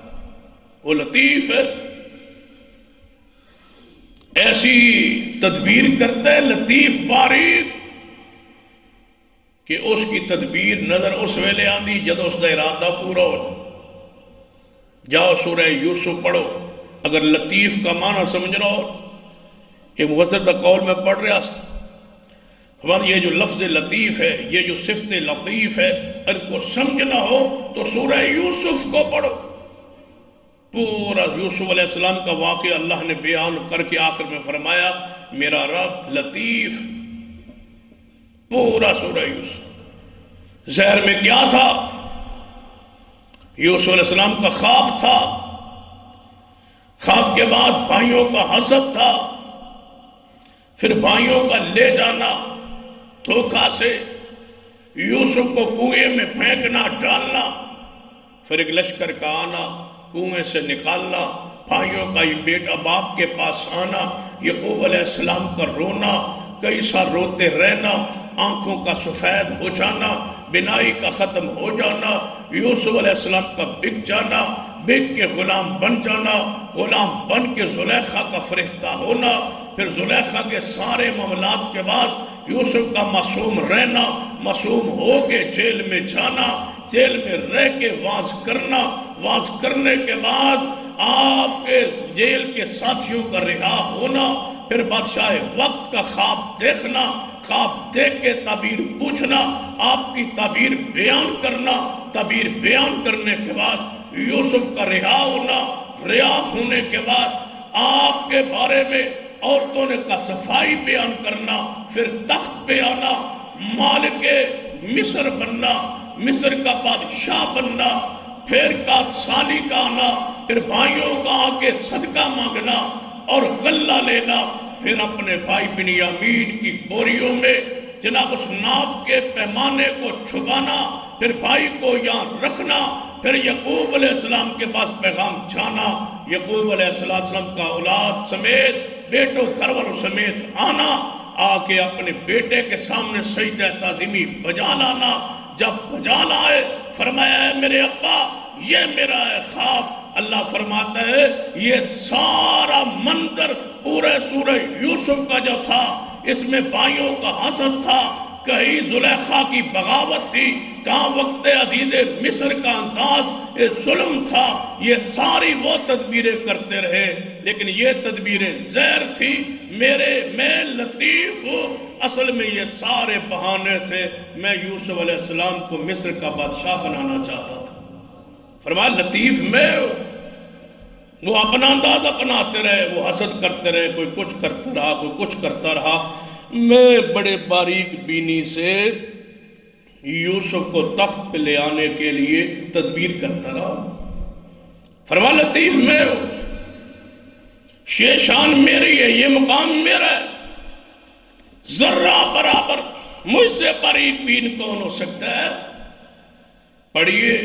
وہ لطیف ہے، ایسی تدبیر کرتا ہے لطیف باریک کہ اس کی تدبیر نظر اس ویلے آندی جب اس کا ارادہ پورا ہو جائے۔ جاؤ سورہ یوسف پڑھو، اگر لطیف کا معنی سمجھ رہا ہو، یہ مفسر کا قول میں پڑھ رہا ہمارا یہ جو لفظ لطیف ہے، یہ جو صفت لطیف ہے، اس کو سمجھنا ہو تو سورہ یوسف کو پڑھو۔ پورا یوسف علیہ السلام کا واقعہ اللہ نے بیان کر کے آخر میں فرمایا میرا رب لطیف۔ پورا سورہ یوسف زہر میں کیا تھا؟ یوسف علیہ السلام کا خواب تھا، خواب کے بعد بھائیوں کا حسد تھا، پھر بھائیوں کا لے جانا دھوکہ سے، یوسف کو کنویں میں پھینکنا ڈالنا، پھر ایک لشکر کا آنا، کنویں سے نکالنا، بھائیوں کا یہ بیٹا باپ کے پاس آنا، یعقوب علیہ السلام کا رونا، کئی سال روتے رہنا، آنکھوں کا سفید ہو جانا، بینائی کا ختم ہو جانا، یوسف علیہ السلام کا بک جانا، بک کے غلام بن جانا، غلام بن کے زلیخا کا فرشتہ ہونا، پھر زلیخا کے سارے معاملات کے بعد یوسف کا معصوم رہنا، معصوم ہو کے جیل میں جانا، جیل میں رہ کے واز کرنا، واز کرنے کے بعد آپ کے جیل کے ساتھیوں کا رہا ہونا، پھر بادشاہ وقت کا خواب دیکھنا، خواب دیکھ کے تعبیر پوچھنا، آپ کی تعبیر بیان کرنا، تعبیر بیان کرنے کے بعد یوسف کا رہا ہونا، رہا ہونے کے بعد آپ کے بارے میں عورتوں نے کا صفائی بیان کرنا، پھر تخت پہ آنا، مالک مصر بننا، مصر کا بادشاہ بننا، پھر سالی کا آنا، پھر بھائیوں کا آ کے صدقہ مانگنا اور غلہ لینا، پھر اپنے بھائی بنیامین کی بوریوں میں جناب اس ناپ کے پیمانے کو چھپانا، پھر بھائی کو یہاں رکھنا، پھر یعقوب علیہ السلام کے پاس پیغام جانا، یعقوب علیہ السلام کا اولاد سمیت بیٹوں گھر والوں سمیت آنا، آ کے اپنے بیٹے کے سامنے سجدہ تعظیمی بجا لانا. جب بجا لائے فرمایا ہے میرے ابا یہ میرا ہے خواب. اللہ فرماتا ہے یہ سارا منظر پورے سورہ یوسف کا جو تھا اس میں بھائیوں کا حسد تھا, کہیں زلیخا کی بغاوت تھی, کہاں وقت عزیز مصر کا انداز ظلم تھا. یہ ساری وہ تدبیریں کرتے رہے لیکن یہ تدبیریں زہر تھی. میں لطیف ہوں, اصل میں یہ سارے بہانے تھے. میں یوسف علیہ السلام کو مصر کا بادشاہ بنانا چاہتا تھا. فرمایا لطیف میں ہوں. وہ اپنا انداز اپناتے رہے, وہ حسد کرتے رہے, کوئی کچھ کرتا رہا, کوئی کچھ کرتا رہا. میں بڑے باریک بینی سے یوسف کو تخت پہ لے آنے کے لیے تدبیر کرتا رہا. فرمایا لطیف میں ہوں, یہ شان میری ہے, یہ مقام میرا ہے. ذرہ برابر مجھ سے باریک بین کون ہو سکتا ہے؟ پڑھیے.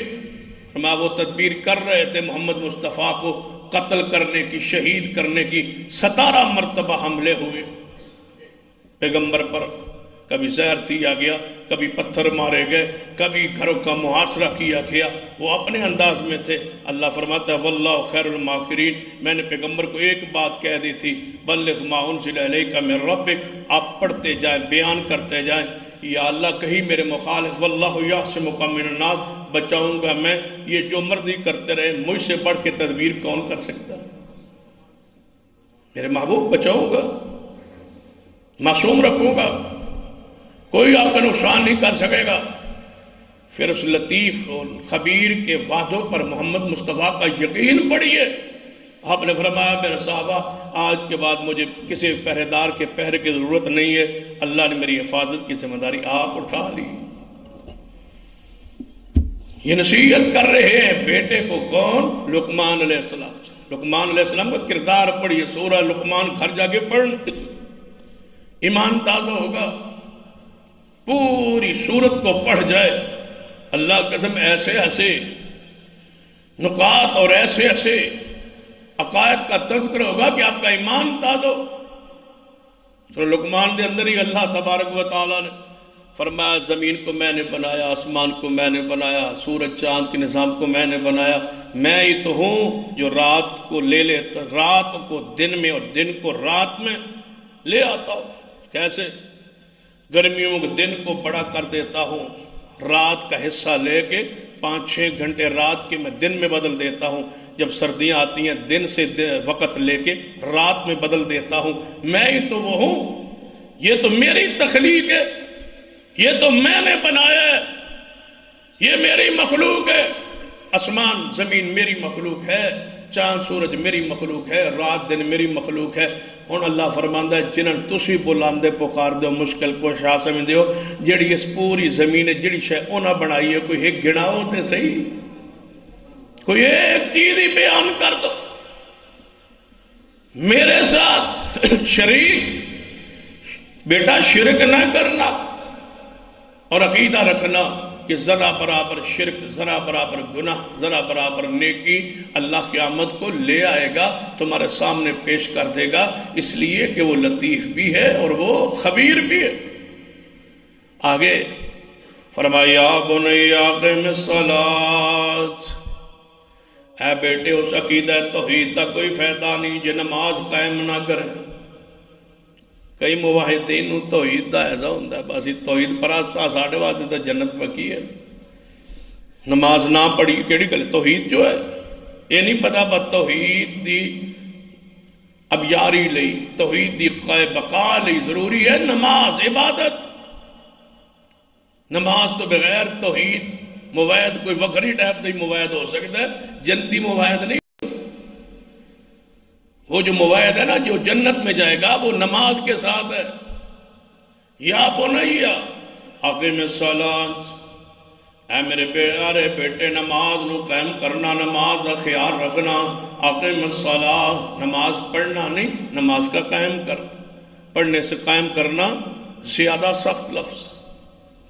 فرمایا وہ تدبیر کر رہے تھے محمد مصطفیٰ کو قتل کرنے کی, شہید کرنے کی. 17 مرتبہ حملے ہوئے پیغمبر پر. کبھی زہر دیا گیا, کبھی پتھر مارے گئے, کبھی گھروں کا محاصرہ کیا گیا. وہ اپنے انداز میں تھے. اللہ فرماتا ہے واللہ خیر الماکرین. میں نے پیغمبر کو ایک بات کہہ دی تھی, بلغ ما انزل الیک من ربک. آپ پڑھتے جائیں, بیان کرتے جائیں, یا اللہ کہیں میرے مخالف واللہ یعصمک من الناس, بچاؤں گا میں. یہ جو مرضی کرتے رہے, مجھ سے بڑھ کے تدبیر کون کر سکتا؟ میرے محبوب بچاؤں گا, معصوم رکھوں گا, کوئی آپ کا نقصان نہیں کر سکے گا. پھر اس لطیف اور خبیر کے وعدوں پر محمد مصطفیٰ کا یقین پڑھیے. آپ نے فرمایا میرے صحابہ آج کے بعد مجھے کسی پہرے دار کے پہرے کی ضرورت نہیں ہے, اللہ نے میری حفاظت کی ذمہ داری آپ اٹھا لی. یہ نصیحت کر رہے ہیں بیٹے کو کون؟ لقمان علیہ السلام. لقمان علیہ السلام کا کردار پڑھیے, سورہ لقمان گھر جا کے پڑھنا, ایمان تازہ ہوگا. پوری سورت کو پڑھ جائے, اللہ قسم ایسے ایسے نکات اور ایسے ایسے عقائد کا تذکرہ ہوگا کہ آپ کا ایمان تازہ ہو. سورہ لقمان کے اندر ہی اللہ تبارک و تعالیٰ نے فرمایا زمین کو میں نے بنایا, آسمان کو میں نے بنایا, سورج چاند کے نظام کو میں نے بنایا. میں ہی تو ہوں جو رات کو لے لیتا, رات کو دن میں اور دن کو رات میں لے آتا ہوں. کیسے؟ گرمیوں کے دن کو بڑا کر دیتا ہوں, رات کا حصہ لے کے 5-6 گھنٹے رات کے میں دن میں بدل دیتا ہوں. جب سردیاں آتی ہیں دن سے وقت لے کے رات میں بدل دیتا ہوں. میں ہی تو وہ ہوں, یہ تو میری تخلیق ہے, یہ تو میں نے بنایا ہے, یہ میری مخلوق ہے. آسمان زمین میری مخلوق ہے, چاند سورج میری مخلوق ہے, رات دن میری مخلوق ہے. ہن اللہ فرماندا ہے جنہاں تسی بلاندے پکار دو مشکل کو شاہ سمجھ دیو, جڑی اس پوری زمین جڑی شے انہاں بنائی ہے, کوئی ایک گناؤ تے صحیح, کوئی ایک چیز ہی بیان کر دو. میرے ساتھ شریک بیٹا شرک نہ کرنا اور عقیدہ رکھنا کہ ذرا برابر شرک, ذرا برابر گناہ, ذرا برابر نیکی اللہ قیامت کو لے آئے گا, تمہارے سامنے پیش کر دے گا, اس لیے کہ وہ لطیف بھی ہے اور وہ خبیر بھی ہے. آگے فرمایا بنی اقم الصلاۃ, اے بیٹے اس عقیدہ توحید کا کوئی فائدہ نہیں جو نماز قائم نہ کرے. کئی موحدین نو توحید دا ایسا ہوندہ ہے بس توحید پراستا ساڑھے واسطے تا جنت پکی ہے, نماز نہ پڑھی کیڑی گل. توحید جو ہے یہ نہیں پتا بس توحید دی اب یاری لئی, توحید دی بقا لئی ضروری ہے نماز عبادت. نماز تو بغیر توحید موید کوئی وکری ٹائپ دی موید ہو سکتا ہے, جنتی موید نہیں. وہ جو موعد ہے نا جو جنت میں جائے گا وہ نماز کے ساتھ ہے. یا بنیا اقم الصلاۃ, اے میرے پیارے بیٹے نماز نو قائم کرنا, نماز کا خیال رکھنا. اقم الصلاۃ, نماز پڑھنا نہیں, نماز کا قائم کر. پڑھنے سے قائم کرنا زیادہ سخت لفظ,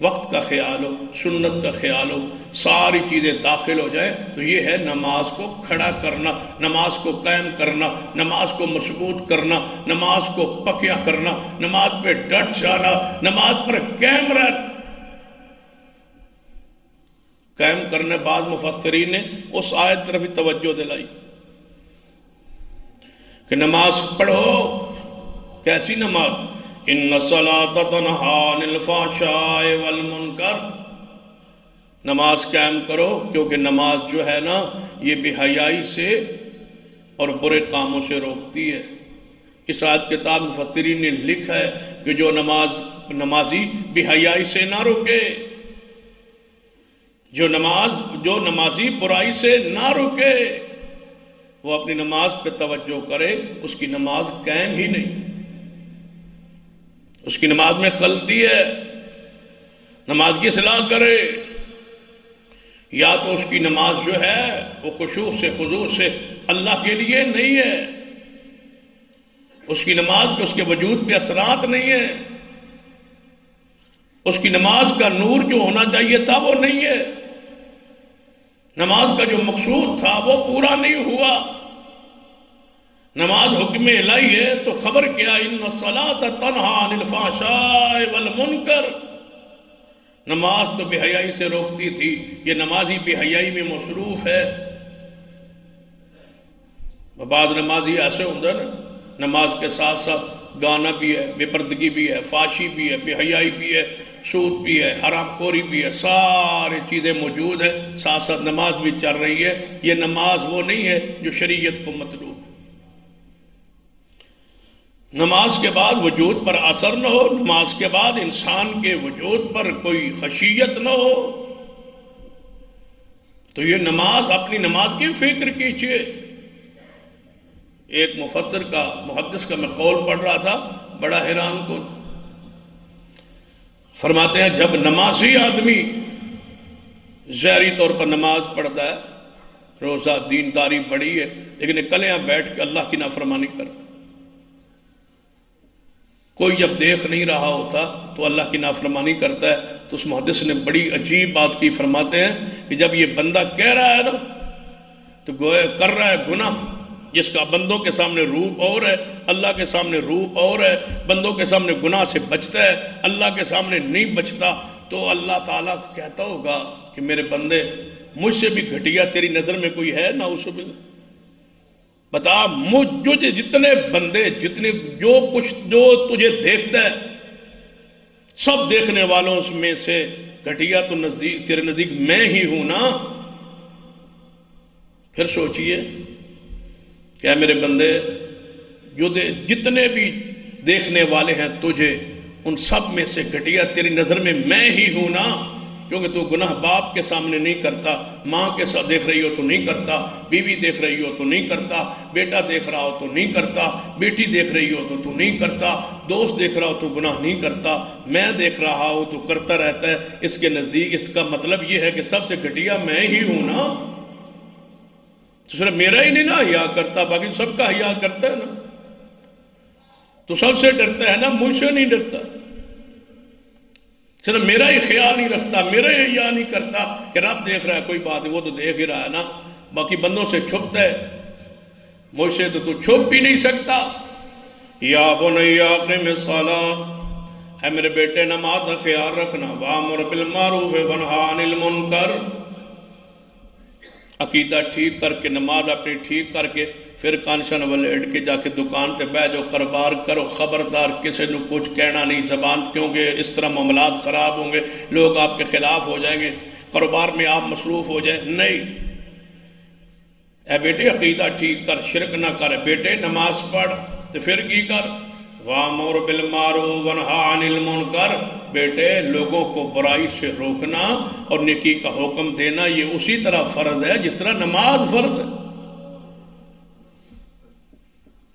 وقت کا خیال ہو، سنت کا خیال ہو، ساری چیزیں داخل ہو جائیں، تو یہ ہے نماز کو کھڑا کرنا، نماز کو قائم کرنا، نماز کو مضبوط کرنا، نماز کو پکیا کرنا، نماز پہ ڈٹ جانا، نماز پر قائم رہنا۔ قائم کرنے بعض مفسرین نے اس آیت طرف ہی توجہ دلائی کہ نماز پڑھو، کیسی نماز؟ ان الصلاۃ تنہی عن الفحشاء والمنکر، نماز قائم کرو، کیونکہ نماز جو ہے نا یہ بے حیائی سے اور برے کاموں سے روکتی ہے۔ اس آیت کتاب مفسرین نے لکھا ہے کہ جو نمازی بے حیائی سے نہ روکے، جو نمازی برائی سے نہ روکے، وہ اپنی نماز پہ توجہ کرے، اس کی نماز قائم ہی نہیں، اس کی نماز میں غلطی ہے۔ نماز کی اصلاح کرے، یا تو اس کی نماز جو ہے وہ خشوع سے خضوع سے اللہ کے لیے نہیں ہے، اس کی نماز کے اس کے وجود پہ اثرات نہیں ہے، اس کی نماز کا نور جو ہونا چاہیے تھا وہ نہیں ہے، نماز کا جو مقصود تھا وہ پورا نہیں ہوا۔ نماز حکم الہی ہے تو خبر کیا، ان الصلاۃ تنہی عن الفحشاء والمنکر، نماز تو بے حیائی سے روکتی تھی، یہ نمازی بے حیائی میں مصروف ہے۔ بعض نمازی ایسے ہوتا ہے نا، نماز کے ساتھ ساتھ گانا بھی ہے، بے پردگی بھی ہے، فحشی بھی ہے، بے حیائی بھی ہے، سود بھی ہے، حرام خوری بھی ہے، ساری چیزیں موجود ہیں، ساتھ ساتھ نماز بھی چل رہی ہے۔ یہ نماز وہ نہیں ہے جو شریعت کو مطلوب ہے۔ نماز کے بعد وجود پر اثر نہ ہو، نماز کے بعد انسان کے وجود پر کوئی خشیت نہ ہو، تو یہ نماز، اپنی نماز کی فکر کیجئے۔ ایک مفسر کا، محدث کا میں قول پڑھ رہا تھا، بڑا حیران کن، فرماتے ہیں جب نمازی آدمی ظاہری طور پر نماز پڑھتا ہے، روزہ دینداری بڑی ہے، لیکن کلیاں بیٹھ کے اللہ کی نافرمانی کرتا، کوئی جب دیکھ نہیں رہا ہوتا تو اللہ کی نافرمانی کرتا ہے، تو اس محدث نے بڑی عجیب بات کی، فرماتے ہیں کہ جب یہ بندہ کہہ رہا ہے نا تو گویا کر رہا ہے گناہ، جس کا بندوں کے سامنے روپ اور ہے، اللہ کے سامنے روپ اور ہے، بندوں کے سامنے گناہ سے بچتا ہے، اللہ کے سامنے نہیں بچتا، تو اللہ تعالیٰ کہتا ہوگا کہ میرے بندے، مجھ سے بھی گھٹیا تیری نظر میں کوئی ہے نا؟ اس میں بتا، مجھے جتنے بندے، جتنے جو کچھ جو تجھے دیکھتا ہے، سب دیکھنے والوں میں سے گھٹیا تو تیرے نزدیک میں ہی ہوں نا؟ پھر سوچئے کہ اے میرے بندے، جو جتنے بھی دیکھنے والے ہیں تجھے، ان سب میں سے گھٹیا تیری نظر میں میں ہی ہوں نا؟ کیونکہ تو گناہ باپ کے سامنے نہیں کرتا، ماں کے ساتھ دیکھ رہی ہو تو نہیں کرتا، بیوی دیکھ رہی ہو تو نہیں کرتا، بیٹا دیکھ رہا ہو تو نہیں کرتا، بیٹی دیکھ رہی ہو تو نہیں کرتا، دوست دیکھ رہا ہو تو گناہ نہیں کرتا، میں دیکھ رہا ہو تو کرتا رہتا ہے۔ اس کے نزدیک اس کا مطلب یہ ہے کہ سب سے گھٹیا میں ہی ہوں نا؟ تو صرف میرا ہی نہیں نا حیا کرتا، باقی سب کا حیا کرتا ہے نا؟ تو سب سے ڈرتا ہے نا، مجھ سے نہیں ڈرتا، صرف میرا ہی خیال نہیں رکھتا، میرا ہی حیا نہیں کرتا کہ رب دیکھ رہا ہے، کوئی بات ہے، وہ تو دیکھ ہی رہا ہے نا، باقی بندوں سے چھپتا ہے، مجھ سے تو چھپ بھی نہیں سکتا۔ یا بنی اقم الصلاۃ، اے میرے بیٹے نماز کا خیال رکھنا، وامر بالمعروف ونہی عن المنکر، عقیدہ ٹھیک کر کے، نماز اپنی ٹھیک کر کے، پھر کانشن والے اٹھ کے جا کے دکان تے بیٹھ جاؤ، کاروبار کرو، خبردار کسی نے کچھ کہنا نہیں زبان، کیونکہ اس طرح معاملات خراب ہوں گے، لوگ آپ کے خلاف ہو جائیں گے، کاروبار میں آپ مصروف ہو جائیں۔ نہیں، اے بیٹے عقیدہ ٹھیک کر، شرک نہ کر، بیٹے نماز پڑھ، تو پھر کی کر، وامر بالمعروف ونہی عن المنکر، بیٹے لوگوں کو برائی سے روکنا اور نیکی کا حکم دینا، یہ اسی طرح فرض ہے جس طرح نماز فرض ہے۔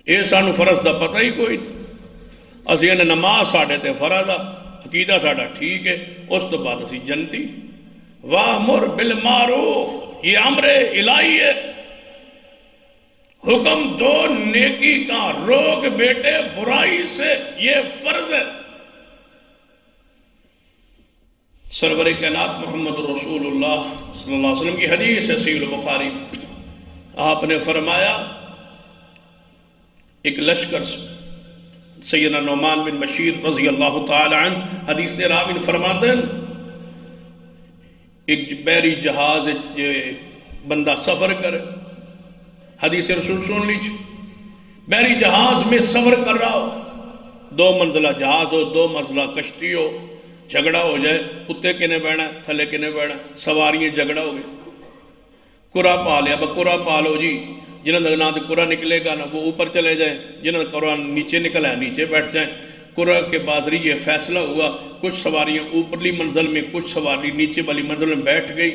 یہ سانو فرض دا پتہ ہی کوئی نہیں، اسی نے نماز ساڑھے تے فرض ہے، عقیدہ ساڑھا ٹھیک ہے، اس تو بعد اسی جنتی۔ وامر بالمعروف، یہ امر الہی ہے، حکم دو نیکی کا، روک بیٹے برائی سے، یہ فرض ہے۔ سرور کائنات محمد رسول اللہ صلی اللہ علیہ وسلم کی حدیث ہے صحیح البخاری، آپ نے فرمایا ایک لشکر سیدنا نعمان بن بشیر رضی اللہ تعالی عنہ حدیث دے راوی فرماتے ہیں ایک بحری جہاز بندہ سفر کرے، حدیث رسول سن لیجیے، بحری جہاز میں سفر کر رہا ہو، 2 منزلہ جہاز ہو، 2 منزلہ کشتی ہو، جھگڑا ہو جائے، اتنے کنے بیٹھنا تھلے کنے بیٹھنا، سواریاں جھگڑا ہو گئے، قرآ پا لیا، قرآ پا لو جی، جنہوں نے نہ تو قرآ نکلے گا نہ وہ اوپر چلے جائیں، جنہوں نے قرآن نیچے نکلا ہے نیچے بیٹھ جائیں۔ قرآ کے بعد یہ فیصلہ ہوا، کچھ سواریاں اوپرلی منزل میں، کچھ سواری نیچے والی منزل میں بیٹھ گئی۔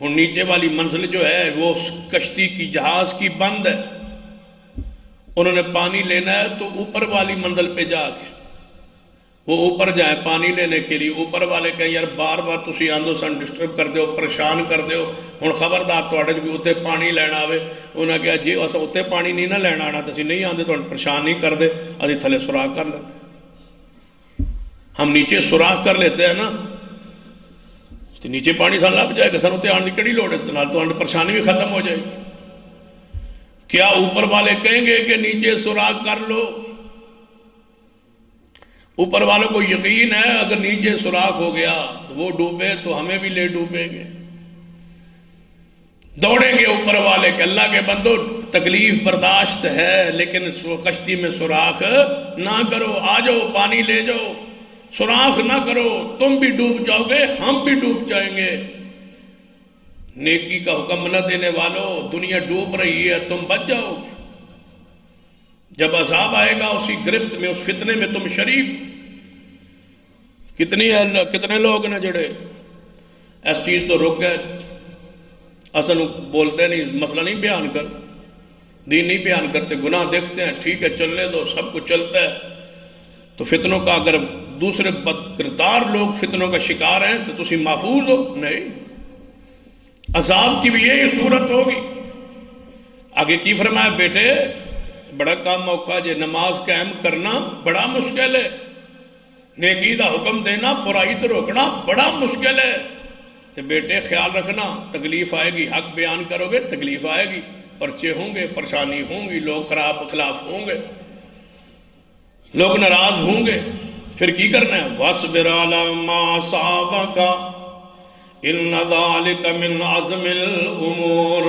ہن نیچے والی منزل جو ہے وہ کشتی کی جہاز کی بند ہے، انہوں نے پانی لینا ہے تو اوپر والی منزل پہ جا کے وہ اوپر جائیں پانی لینے کے لیے، اوپر والے کہیں یار بار بار تسی آندو سن ڈسٹرب کر دیو، پریشان کر دیو، ہن خبردار تواڈے جو اتنے پانی لینا آوے، انہوں نے کہا جی اسا اتنے پانی نہیں نہ لینا آنا، تسی نہیں آندے تو پریشان نہیں کر دے، اسی تھلے سوراخ کر لیں، ہم نیچے سوراخ کر لیتے ہیں نا تو نیچے پانی سن لب جائے گا، سن اتنے آنے کی کڑی لوڑ ہے، تو پریشانی بھی ختم ہو جائے گی۔ کیا اوپر والے کہیں گے کہ نیچے سوراخ کر لو؟ اوپر والوں کو یقین ہے اگر نیچے سوراخ ہو گیا تو وہ ڈوبے تو ہمیں بھی لے ڈوبیں گے، دوڑیں گے اوپر والے کہ اللہ کے بندو تکلیف برداشت ہے لیکن کشتی میں سوراخ نہ کرو، آ جاؤ پانی لے جاؤ، سوراخ نہ کرو، تم بھی ڈوب جاؤ گے ہم بھی ڈوب جائیں گے۔ نیکی کا حکم نہ دینے والوں، دنیا ڈوب رہی ہے تم بچ جاؤ گے، جب عذاب آئے گا اسی گرفت میں اس فتنے میں تم شریک۔ کتنے لوگ نے جڑے اس چیز تو رک گئے، اصل بولتے نہیں، مسئلہ نہیں بیان کر، دین نہیں بیان کرتے، گناہ دیکھتے ہیں، ٹھیک ہے چلنے دو، سب کچھ چلتا ہے، تو فتنوں کا اگر دوسرے بد کردار لوگ فتنوں کا شکار ہیں تو تسی محفوظ ہو نہیں، عذاب کی بھی یہی صورت ہوگی۔ آگے کی فرمایا بیٹے بڑا کام موقع جے، نماز قائم کرنا بڑا مشکل ہے، نیکی دا حکم دینا برائی تو روکنا بڑا مشکل ہے، تو بیٹے خیال رکھنا تکلیف آئے گی، حق بیان کرو گے تکلیف آئے گی، پرچے ہوں گے، پریشانی ہوں گی، لوگ خراب اخلاف ہوں گے، لوگ ناراض ہوں گے، پھر کی کرنا ہے وَاصْبِرْ عَلَىٰ مَا أَصَابَكَ إِنَّ ذَلِكَ مِنْ عَزْمِ الْأُمُورِ۔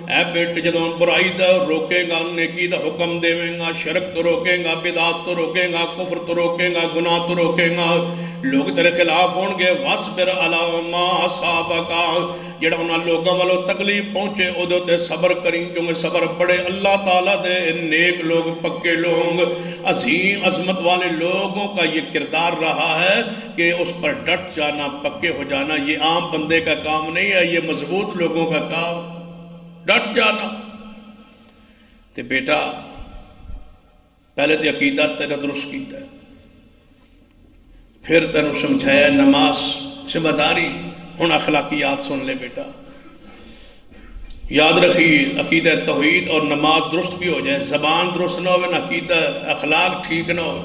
اے بیٹے جدوں برائی دا روکے گا، نیکی دا حکم دے گا، شرک تو روکے گا، بدعات تو روکے گا، کفر تو روکے گا، گناہ تو روکے گا، لوگ تیرے خلاف ہون گے، وَاصْبِرْ عَلَىٰ مَا أَصَابَكَ، جڑا انہاں لوگوں والوں تکلیف پہنچے او تے صبر کریں، کیونکہ صبر بڑے اللہ تعالیٰ دے نیک لوگ، پکے لوگ، عظیم عظمت والے لوگوں کا یہ کردار رہا ہے کہ اس پر ڈٹ جانا، پکے ہو جانا، یہ عام بندے کا کام نہیں ہے، یہ مضبوط لوگوں کا کام، ڈٹ جانا۔ تے بیٹا پہلے تے عقیدہ تیرا درست کیتا ہے، پھر تینوں سمجھایا نماز ذمہ داری، ہن اخلاقیات سن لے بیٹا، یاد رکھی عقیدہ توحید اور نماز درست بھی ہو جائے، زبان درست نہ ہوئے، نہ عقیدہ اخلاق ٹھیک نہ ہو،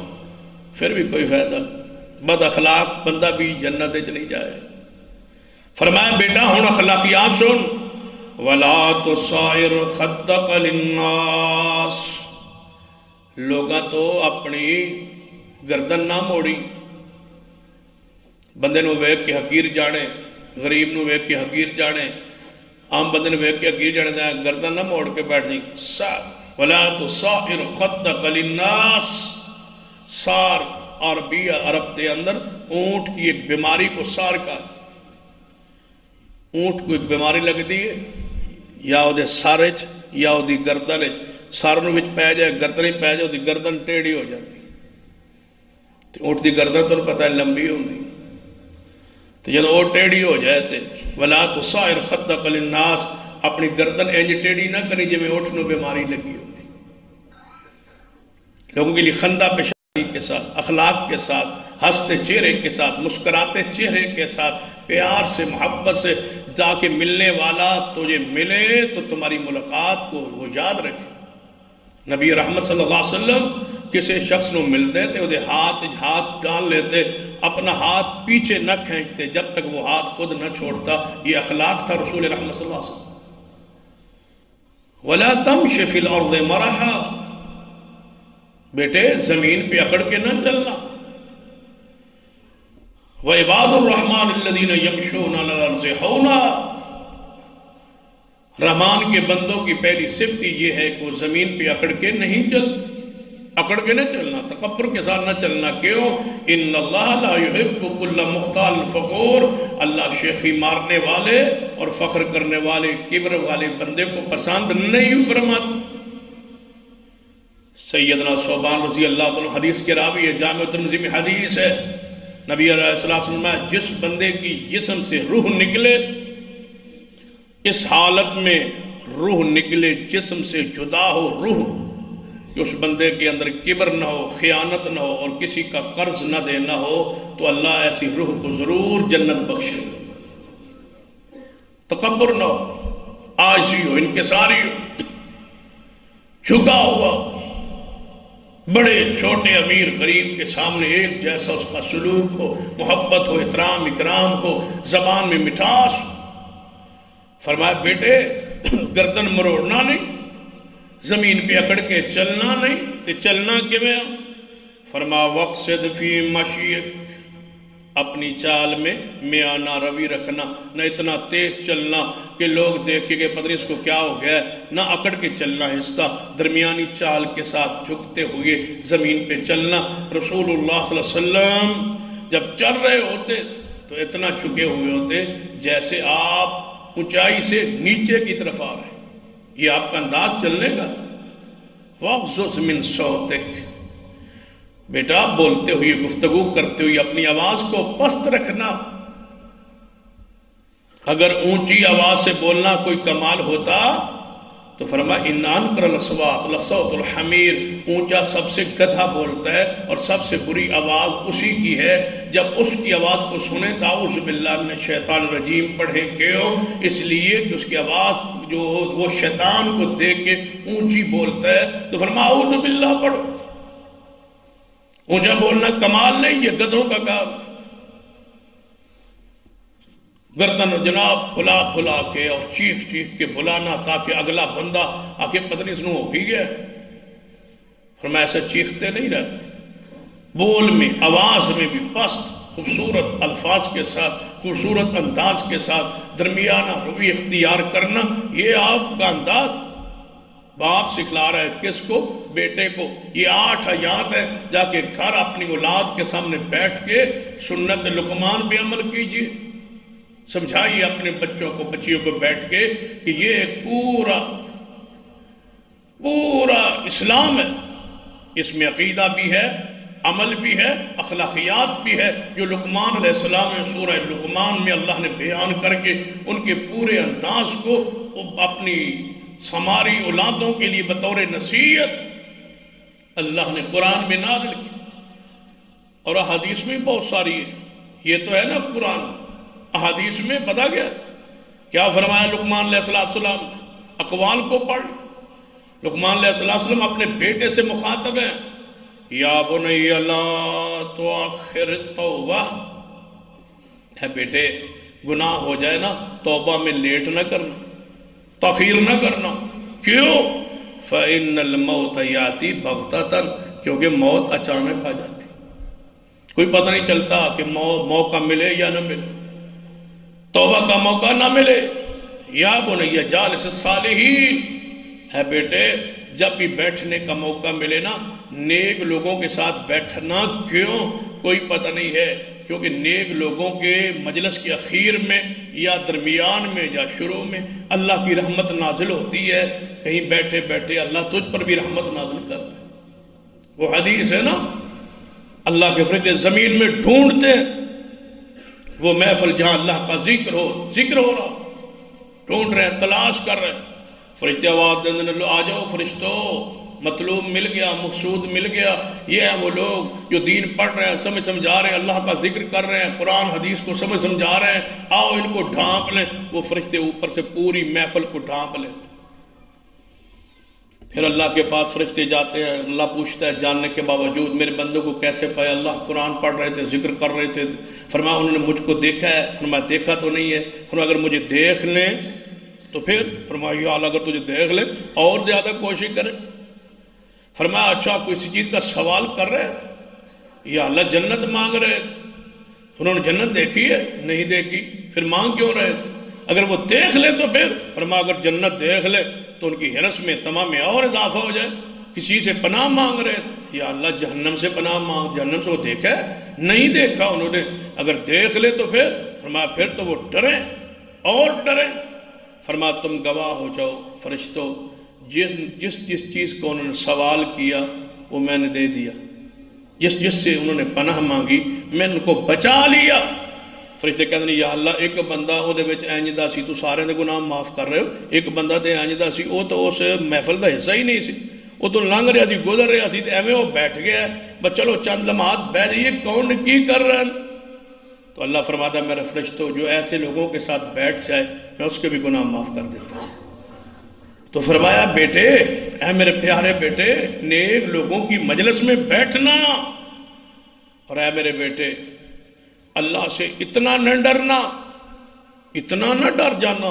پھر بھی کوئی فائدہ، بد اخلاق بندہ بھی جنت وچ نہیں جائے۔ فرمایا بیٹا ہن اخلاقیات سن، وَلَا تُصَائِرْ خَدَّقَ لِلنَّاسِ، لوگاں تو اپنی گردن نہ موڑی، بندے نو ویکھ کے حقیر جانے، غریب نو ویکھ کے حقیر جانے، عام بندے نو ویکھ کے حقیر جانے، گردن نہ موڑ کے بیٹھ جائیں۔ وَلَا تُصَائِرْ خَدَّقَ لِلنَّاسِ، سار عربی عرب کے اندر اونٹ کی ایک بیماری کو سار کا، اونٹ کو ایک بیماری لگ دی ہے، یا او دے سارج یا او دی گردن، سارنو وچ پہ جائے گردن ہی پہ جائے، او دی گردن ٹیڑھی ہو جاتی، تو اونٹ دی گردن تو پتہ ہے لمبی ہوندی، تو جب وہ ٹیڑھی ہو جائے تے وَلَا تُصَائِرْ خَدَّقَ لِلنَّاسِ، اپنی گردن انج ٹیڑھی نہ کری جب اونٹ نو بیماری لگی ہوتی۔ لوگوں کے لیے خندہ پیشانی کے ساتھ، اخلاق کے ساتھ، ہنستے چہرے کے ساتھ، مسکراتے چہرے کے ساتھ، پیار سے محبت سے جا کے ملنے والا تجھے ملے تو تمہاری ملاقات کو وہ یاد رکھے۔ نبی رحمت صلی اللہ علیہ وسلم کسی شخص نو ملتے تے وہ ہاتھ ڈال لیتے، اپنا ہاتھ پیچھے نہ کھینچتے جب تک وہ ہاتھ خود نہ چھوڑتا۔ یہ اخلاق تھا رسول رحمت صلی اللہ علیہ وسلم۔ وَلَا تَمْشِ فِي الْأَرْضِ مَرَحًا، بیٹے زمین پہ اکڑ کے نہ چلنا۔ وَعِبَادُ الرَّحْمَنِ الَّذِينَ يَمْشُونَ عَلَى الْأَرْضِ هَوْنًا، رحمان کے بندوں کی پہلی صفت یہ ہے کہ وہ زمین پہ اکڑ کے نہیں چلتے، اکڑ کے نہ چلنا، تکبر کے ساتھ نہ چلنا۔ کیوں؟ ان اللہ لا يحب كل مختال فخور، اللہ شیخی مارنے والے اور فخر کرنے والے کبر والے بندے کو پسند نہیں فرماتا۔ سیدنا ثوبان رضی اللہ عنہ حدیث کے راوی ہے، جامع ترمذی میں حدیث ہے، نبی علیہ السلام نے جس بندے کی جسم سے روح نکلے، اس حالت میں روح نکلے جسم سے جدا ہو روح، کہ اس بندے کے اندر کبر نہ ہو، خیانت نہ ہو اور کسی کا قرض نہ دینا ہو، تو اللہ ایسی روح کو ضرور جنت بخشے۔ تکبر نہ ہو، عاجزی ہو، انکساری ہو، جھکا ہوا، بڑے چھوٹے امیر غریب کے سامنے ایک جیسا اس کا سلوک ہو، محبت ہو، احترام اکرام ہو، زبان میں مٹھاس ہو۔ فرمایا بیٹے گردن مروڑنا نہیں، زمین پہ اکڑ کے چلنا نہیں، تے چلنا کیویں؟ فرمایا وقصد فی مشیک، اپنی چال میں میانہ روی رکھنا، نہ اتنا تیز چلنا کہ لوگ دیکھ کے پتہ نہیں اس کو کیا ہو گیا ہے، نہ اکڑ کے چلنا ہستا، درمیانی چال کے ساتھ جھکتے ہوئے زمین پہ چلنا۔ رسول اللہ صلی اللہ علیہ وسلم جب چل رہے ہوتے تو اتنا جھکے ہوئے ہوتے جیسے آپ اونچائی سے نیچے کی طرف آ رہے ہیں، یہ آپ کا انداز چلنے کا تھا۔ وَغْضُضْ مِنْ صَوْتِكَ، بیٹا بولتے ہوئے گفتگو کرتے ہوئے اپنی آواز کو پست رکھنا۔ اگر اونچی آواز سے بولنا کوئی کمال ہوتا تو فرمایا اِنَّ أَنْكَرَ الْأَصْوَاتِ لَصَوْتُ الْحَمِيرِ، اونچا سب سے گدھا بولتا ہے اور سب سے بری آواز اسی کی ہے۔ جب اس کی آواز کو سنیں تو اعوذ باللہ من الشیطان الرجیم پڑھیں، کیوں؟ اس لیے کہ اس کی آواز جو وہ شیطان کو دیکھ کے اونچی بولتا ہے، تو فرمایا اعوذ باللہ پڑھو۔ اونچا بولنا کمال نہیں، یہ گدھوں کا کام۔ گردن جناب پھلا پھلا کے اور چیخ چیخ کے بلانا تاکہ اگلا بندہ آکے پتہ نہیں سنو ہو گیا۔ فرمایا ایسا چیختے نہیں رہتے، بول میں آواز میں بھی پست خوبصورت الفاظ کے ساتھ، خوبصورت انداز کے ساتھ درمیانہ روی اختیار کرنا، یہ آپ کا انداز۔ باپ سکھلا رہا ہے کس کو؟ بیٹے کو۔ یہ 8 آیات ہے، جا کے گھر اپنی اولاد کے سامنے بیٹھ کے سنت لقمان پہ عمل کیجئے، سمجھائیے اپنے بچوں کو بچیوں کو بیٹھ کے کہ یہ پورا اسلام ہے، اس میں عقیدہ بھی ہے، عمل بھی ہے، اخلاقیات بھی ہے، جو لقمان علیہ السلام نے سورہ لقمان میں اللہ نے بیان کر کے ان کے پورے انداز کو اپنی ہماری اولادوں کے لیے بطور نصیحت اللہ نے قرآن میں نازل کی، اور احادیث میں بہت ساری ہے۔ یہ تو ہے نا قرآن، احادیث میں پتا گیا کیا فرمایا لقمان علیہ السلام، اقوال کو پڑھ۔ لقمان علیہ السلام اپنے بیٹے سے مخاطب ہیں، یا بنی لا تؤخر التوبہ، ہے بیٹے گناہ ہو جائے نا توبہ میں لیٹ نہ کرنا، تاخیر نہ کرنا۔ کیوں؟ فَإِنَّ الْمَوْتَ يَأْتِي بَغْتَةً، کیونکہ موت اچانک آ جاتی، کوئی پتہ نہیں چلتا کہ موقع ملے یا نہ ملے، توبہ کا موقع نہ ملے۔ یا بنی جالس الصالحین، ہے بیٹے جب بھی بیٹھنے کا موقع ملے نا نیک لوگوں کے ساتھ بیٹھنا۔ کیوں؟ کوئی پتہ نہیں ہے، کیونکہ نیک لوگوں کے مجلس کے اخیر میں یا درمیان میں یا شروع میں اللہ کی رحمت نازل ہوتی ہے، کہیں بیٹھے بیٹھے اللہ تجھ پر بھی رحمت نازل کرتا ہے۔ وہ حدیث ہے نا، اللہ کے فرشتے زمین میں ڈھونڈتے ہیں وہ محفل جہاں اللہ کا ذکر ہو رہا، ڈھونڈ رہے ہیں، تلاش کر رہے ہیں۔ فرشتے آواز دیں لو آ جاؤ فرشتوں، مطلوب مل گیا، مقصود مل گیا۔ یہ ہیں وہ لوگ جو دین پڑھ رہے ہیں، سمجھا رہے ہیں، اللہ کا ذکر کر رہے ہیں، قرآن حدیث کو سمجھا رہے ہیں، آؤ ان کو ڈھانپ لیں۔ وہ فرشتے اوپر سے پوری محفل کو ڈھانپ لیتے، پھر اللہ کے پاس فرشتے جاتے ہیں، اللہ پوچھتا ہے جاننے کے باوجود میرے بندوں کو کیسے پایا؟ اللہ قرآن پڑھ رہے تھے، ذکر کر رہے تھے، فرمایا انہوں نے مجھ کو دیکھا ہے؟ فرمایا دیکھا تو نہیں ہے۔ فرمایا اگر مجھے دیکھ لیں تو پھر؟ فرمایا یا اللہ اگر تجھے دیکھ لیں اور زیادہ کوشش کریں۔ فرمایا اچھا کسی چیز کا سوال کر رہے تھے؟ یا اللہ جنت مانگ رہے تھے؟ انہوں نے جنت دیکھی ہے؟ نہیں دیکھی، پھر مانگ کیوں رہے تھے؟ اگر وہ دیکھ لے تو پھر؟ فرمایا اگر جنت دیکھ لے تو ان کی حرص میں تمام میں اور اضافہ ہو جائے۔ کسی سے پناہ مانگ رہے تھے؟ یا اللہ جہنم سے پناہ مانگ، جہنم سے وہ دیکھا ہے؟ نہیں دیکھا انہوں نے، اگر دیکھ لے تو پھر؟ فرمایا پھر تو وہ ڈریں اور ڈریں۔ فرمایا تم گواہ ہو جاؤ فرشتوں، جس چیز کو انہوں نے سوال کیا وہ میں نے دے دیا، جس سے انہوں نے پناہ مانگی میں ان کو بچا لیا۔ فرشتے کہتے ہیں یا اللہ ایک بندہ وہ دے وچ انج دا سی، تو سارے دے گناہ معاف کر رہے ہو، ایک بندہ تے انج دا سی، وہ تو اس محفل دا حصہ ہی نہیں سی، وہ تو لنگ رہا سی، گزر رہا سی، تے ایویں وہ بیٹھ گیا ہے، بس چلو چند لمحات بیٹھ جائیے، کون کی کر رہے ہیں؟ تو اللہ فرماتا ہے میرے فرشتوں جو ایسے لوگوں کے ساتھ بیٹھ جائے میں اس کے بھی گناہ معاف کر دیتا ہوں۔ تو فرمایا بیٹے، اے میرے پیارے بیٹے، نیک لوگوں کی مجلس میں بیٹھنا، اور اے میرے بیٹے اللہ سے اتنا نہ ڈرنا، اتنا نہ ڈر جانا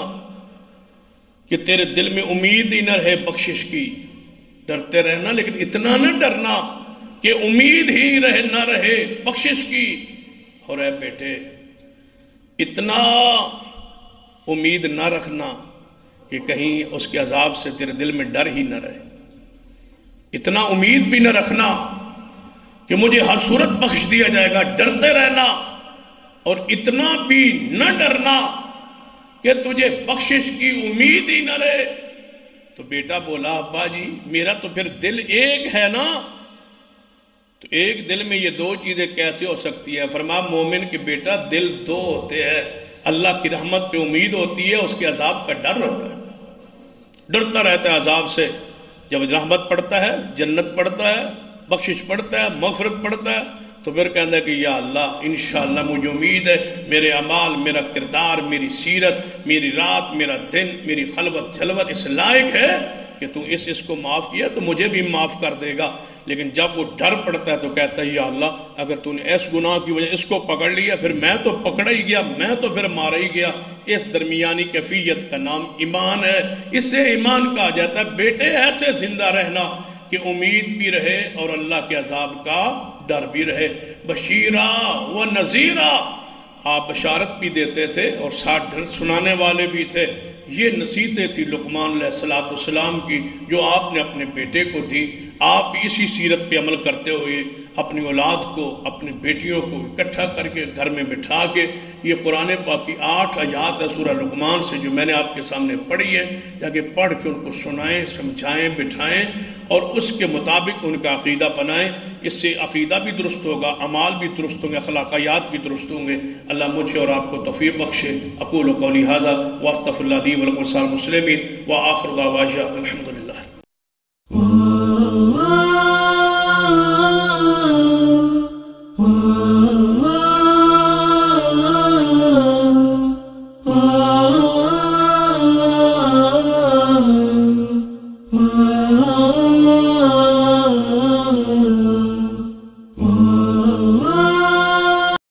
کہ تیرے دل میں امید ہی نہ رہے بخشش کی، ڈرتے رہنا لیکن اتنا نہ ڈرنا کہ امید ہی نہ رہے بخشش کی، اور اے بیٹے اتنا امید نہ رکھنا کہ کہیں اس کے عذاب سے تیرے دل میں ڈر ہی نہ رہے، اتنا امید بھی نہ رکھنا کہ مجھے ہر صورت بخش دیا جائے گا، ڈرتے رہنا، اور اتنا بھی نہ ڈرنا کہ تجھے بخشش کی امید ہی نہ رہے۔ تو بیٹا بولا ابا جی میرا تو پھر دل ایک ہے نا، تو ایک دل میں یہ دو چیزیں کیسے ہو سکتی ہے؟ فرمایا مومن کے بیٹا دل دو ہوتے ہیں، اللہ کی رحمت پہ امید ہوتی ہے، اس کے عذاب کا ڈر رہتا ہے، ڈرتا رہتا ہے عذاب سے۔ جب رحمت پڑھتا ہے، جنت پڑھتا ہے، بخشش پڑھتا ہے، مغفرت پڑھتا ہے، تو پھر کہتا ہے کہ یا اللہ انشاءاللہ مجھے امید ہے میرے اعمال، میرا کردار، میری سیرت، میری رات، میرا دن، میری خلوت جھلوت اس لائق ہے کہ تو اس کو معاف کیا تو مجھے بھی معاف کر دے گا۔ لیکن جب وہ ڈر پڑتا ہے تو کہتا ہے یا اللہ اگر تو نے اس گناہ کی وجہ اس کو پکڑ لیا پھر میں تو پکڑا ہی گیا، میں تو پھر مارا ہی گیا۔ اس درمیانی کیفیت کا نام ایمان ہے، اس سے ایمان کہا جاتا ہے بیٹے ایسے زندہ رہنا کہ امید بھی رہے اور اللہ کے عذاب کا ڈر بھی رہے۔ بشیرہ و نذیرہ، آپ بشارت بھی دیتے تھے اور ساتھ ڈر سنانے والے بھی تھے۔ یہ نصیحتیں تھی لقمان علیہ السلام کی جو آپ نے اپنے بیٹے کو دی۔ آپ اسی سیرت پہ عمل کرتے ہوئے اپنی اولاد کو، اپنی بیٹیوں کو اکٹھا کر کے گھر میں بٹھا کے یہ قرآن پاک کی 8 آیات ہے سورہ لقمان سے جو میں نے آپ کے سامنے پڑھی ہے، جا کے پڑھ کے ان کو سنائیں، سمجھائیں، بٹھائیں اور اس کے مطابق ان کا عقیدہ بنائیں۔ اس سے عقیدہ بھی درست ہوگا، اعمال بھی درست ہوں گے، اخلاقیات بھی درست ہوں گے۔ اللہ مجھے اور آپ کو توفیق بخشے۔ اقول قولی ھذا واستغفر اللہ لی ولکم ولسائر المسلمین وآخر دعوانا الحمدللہ۔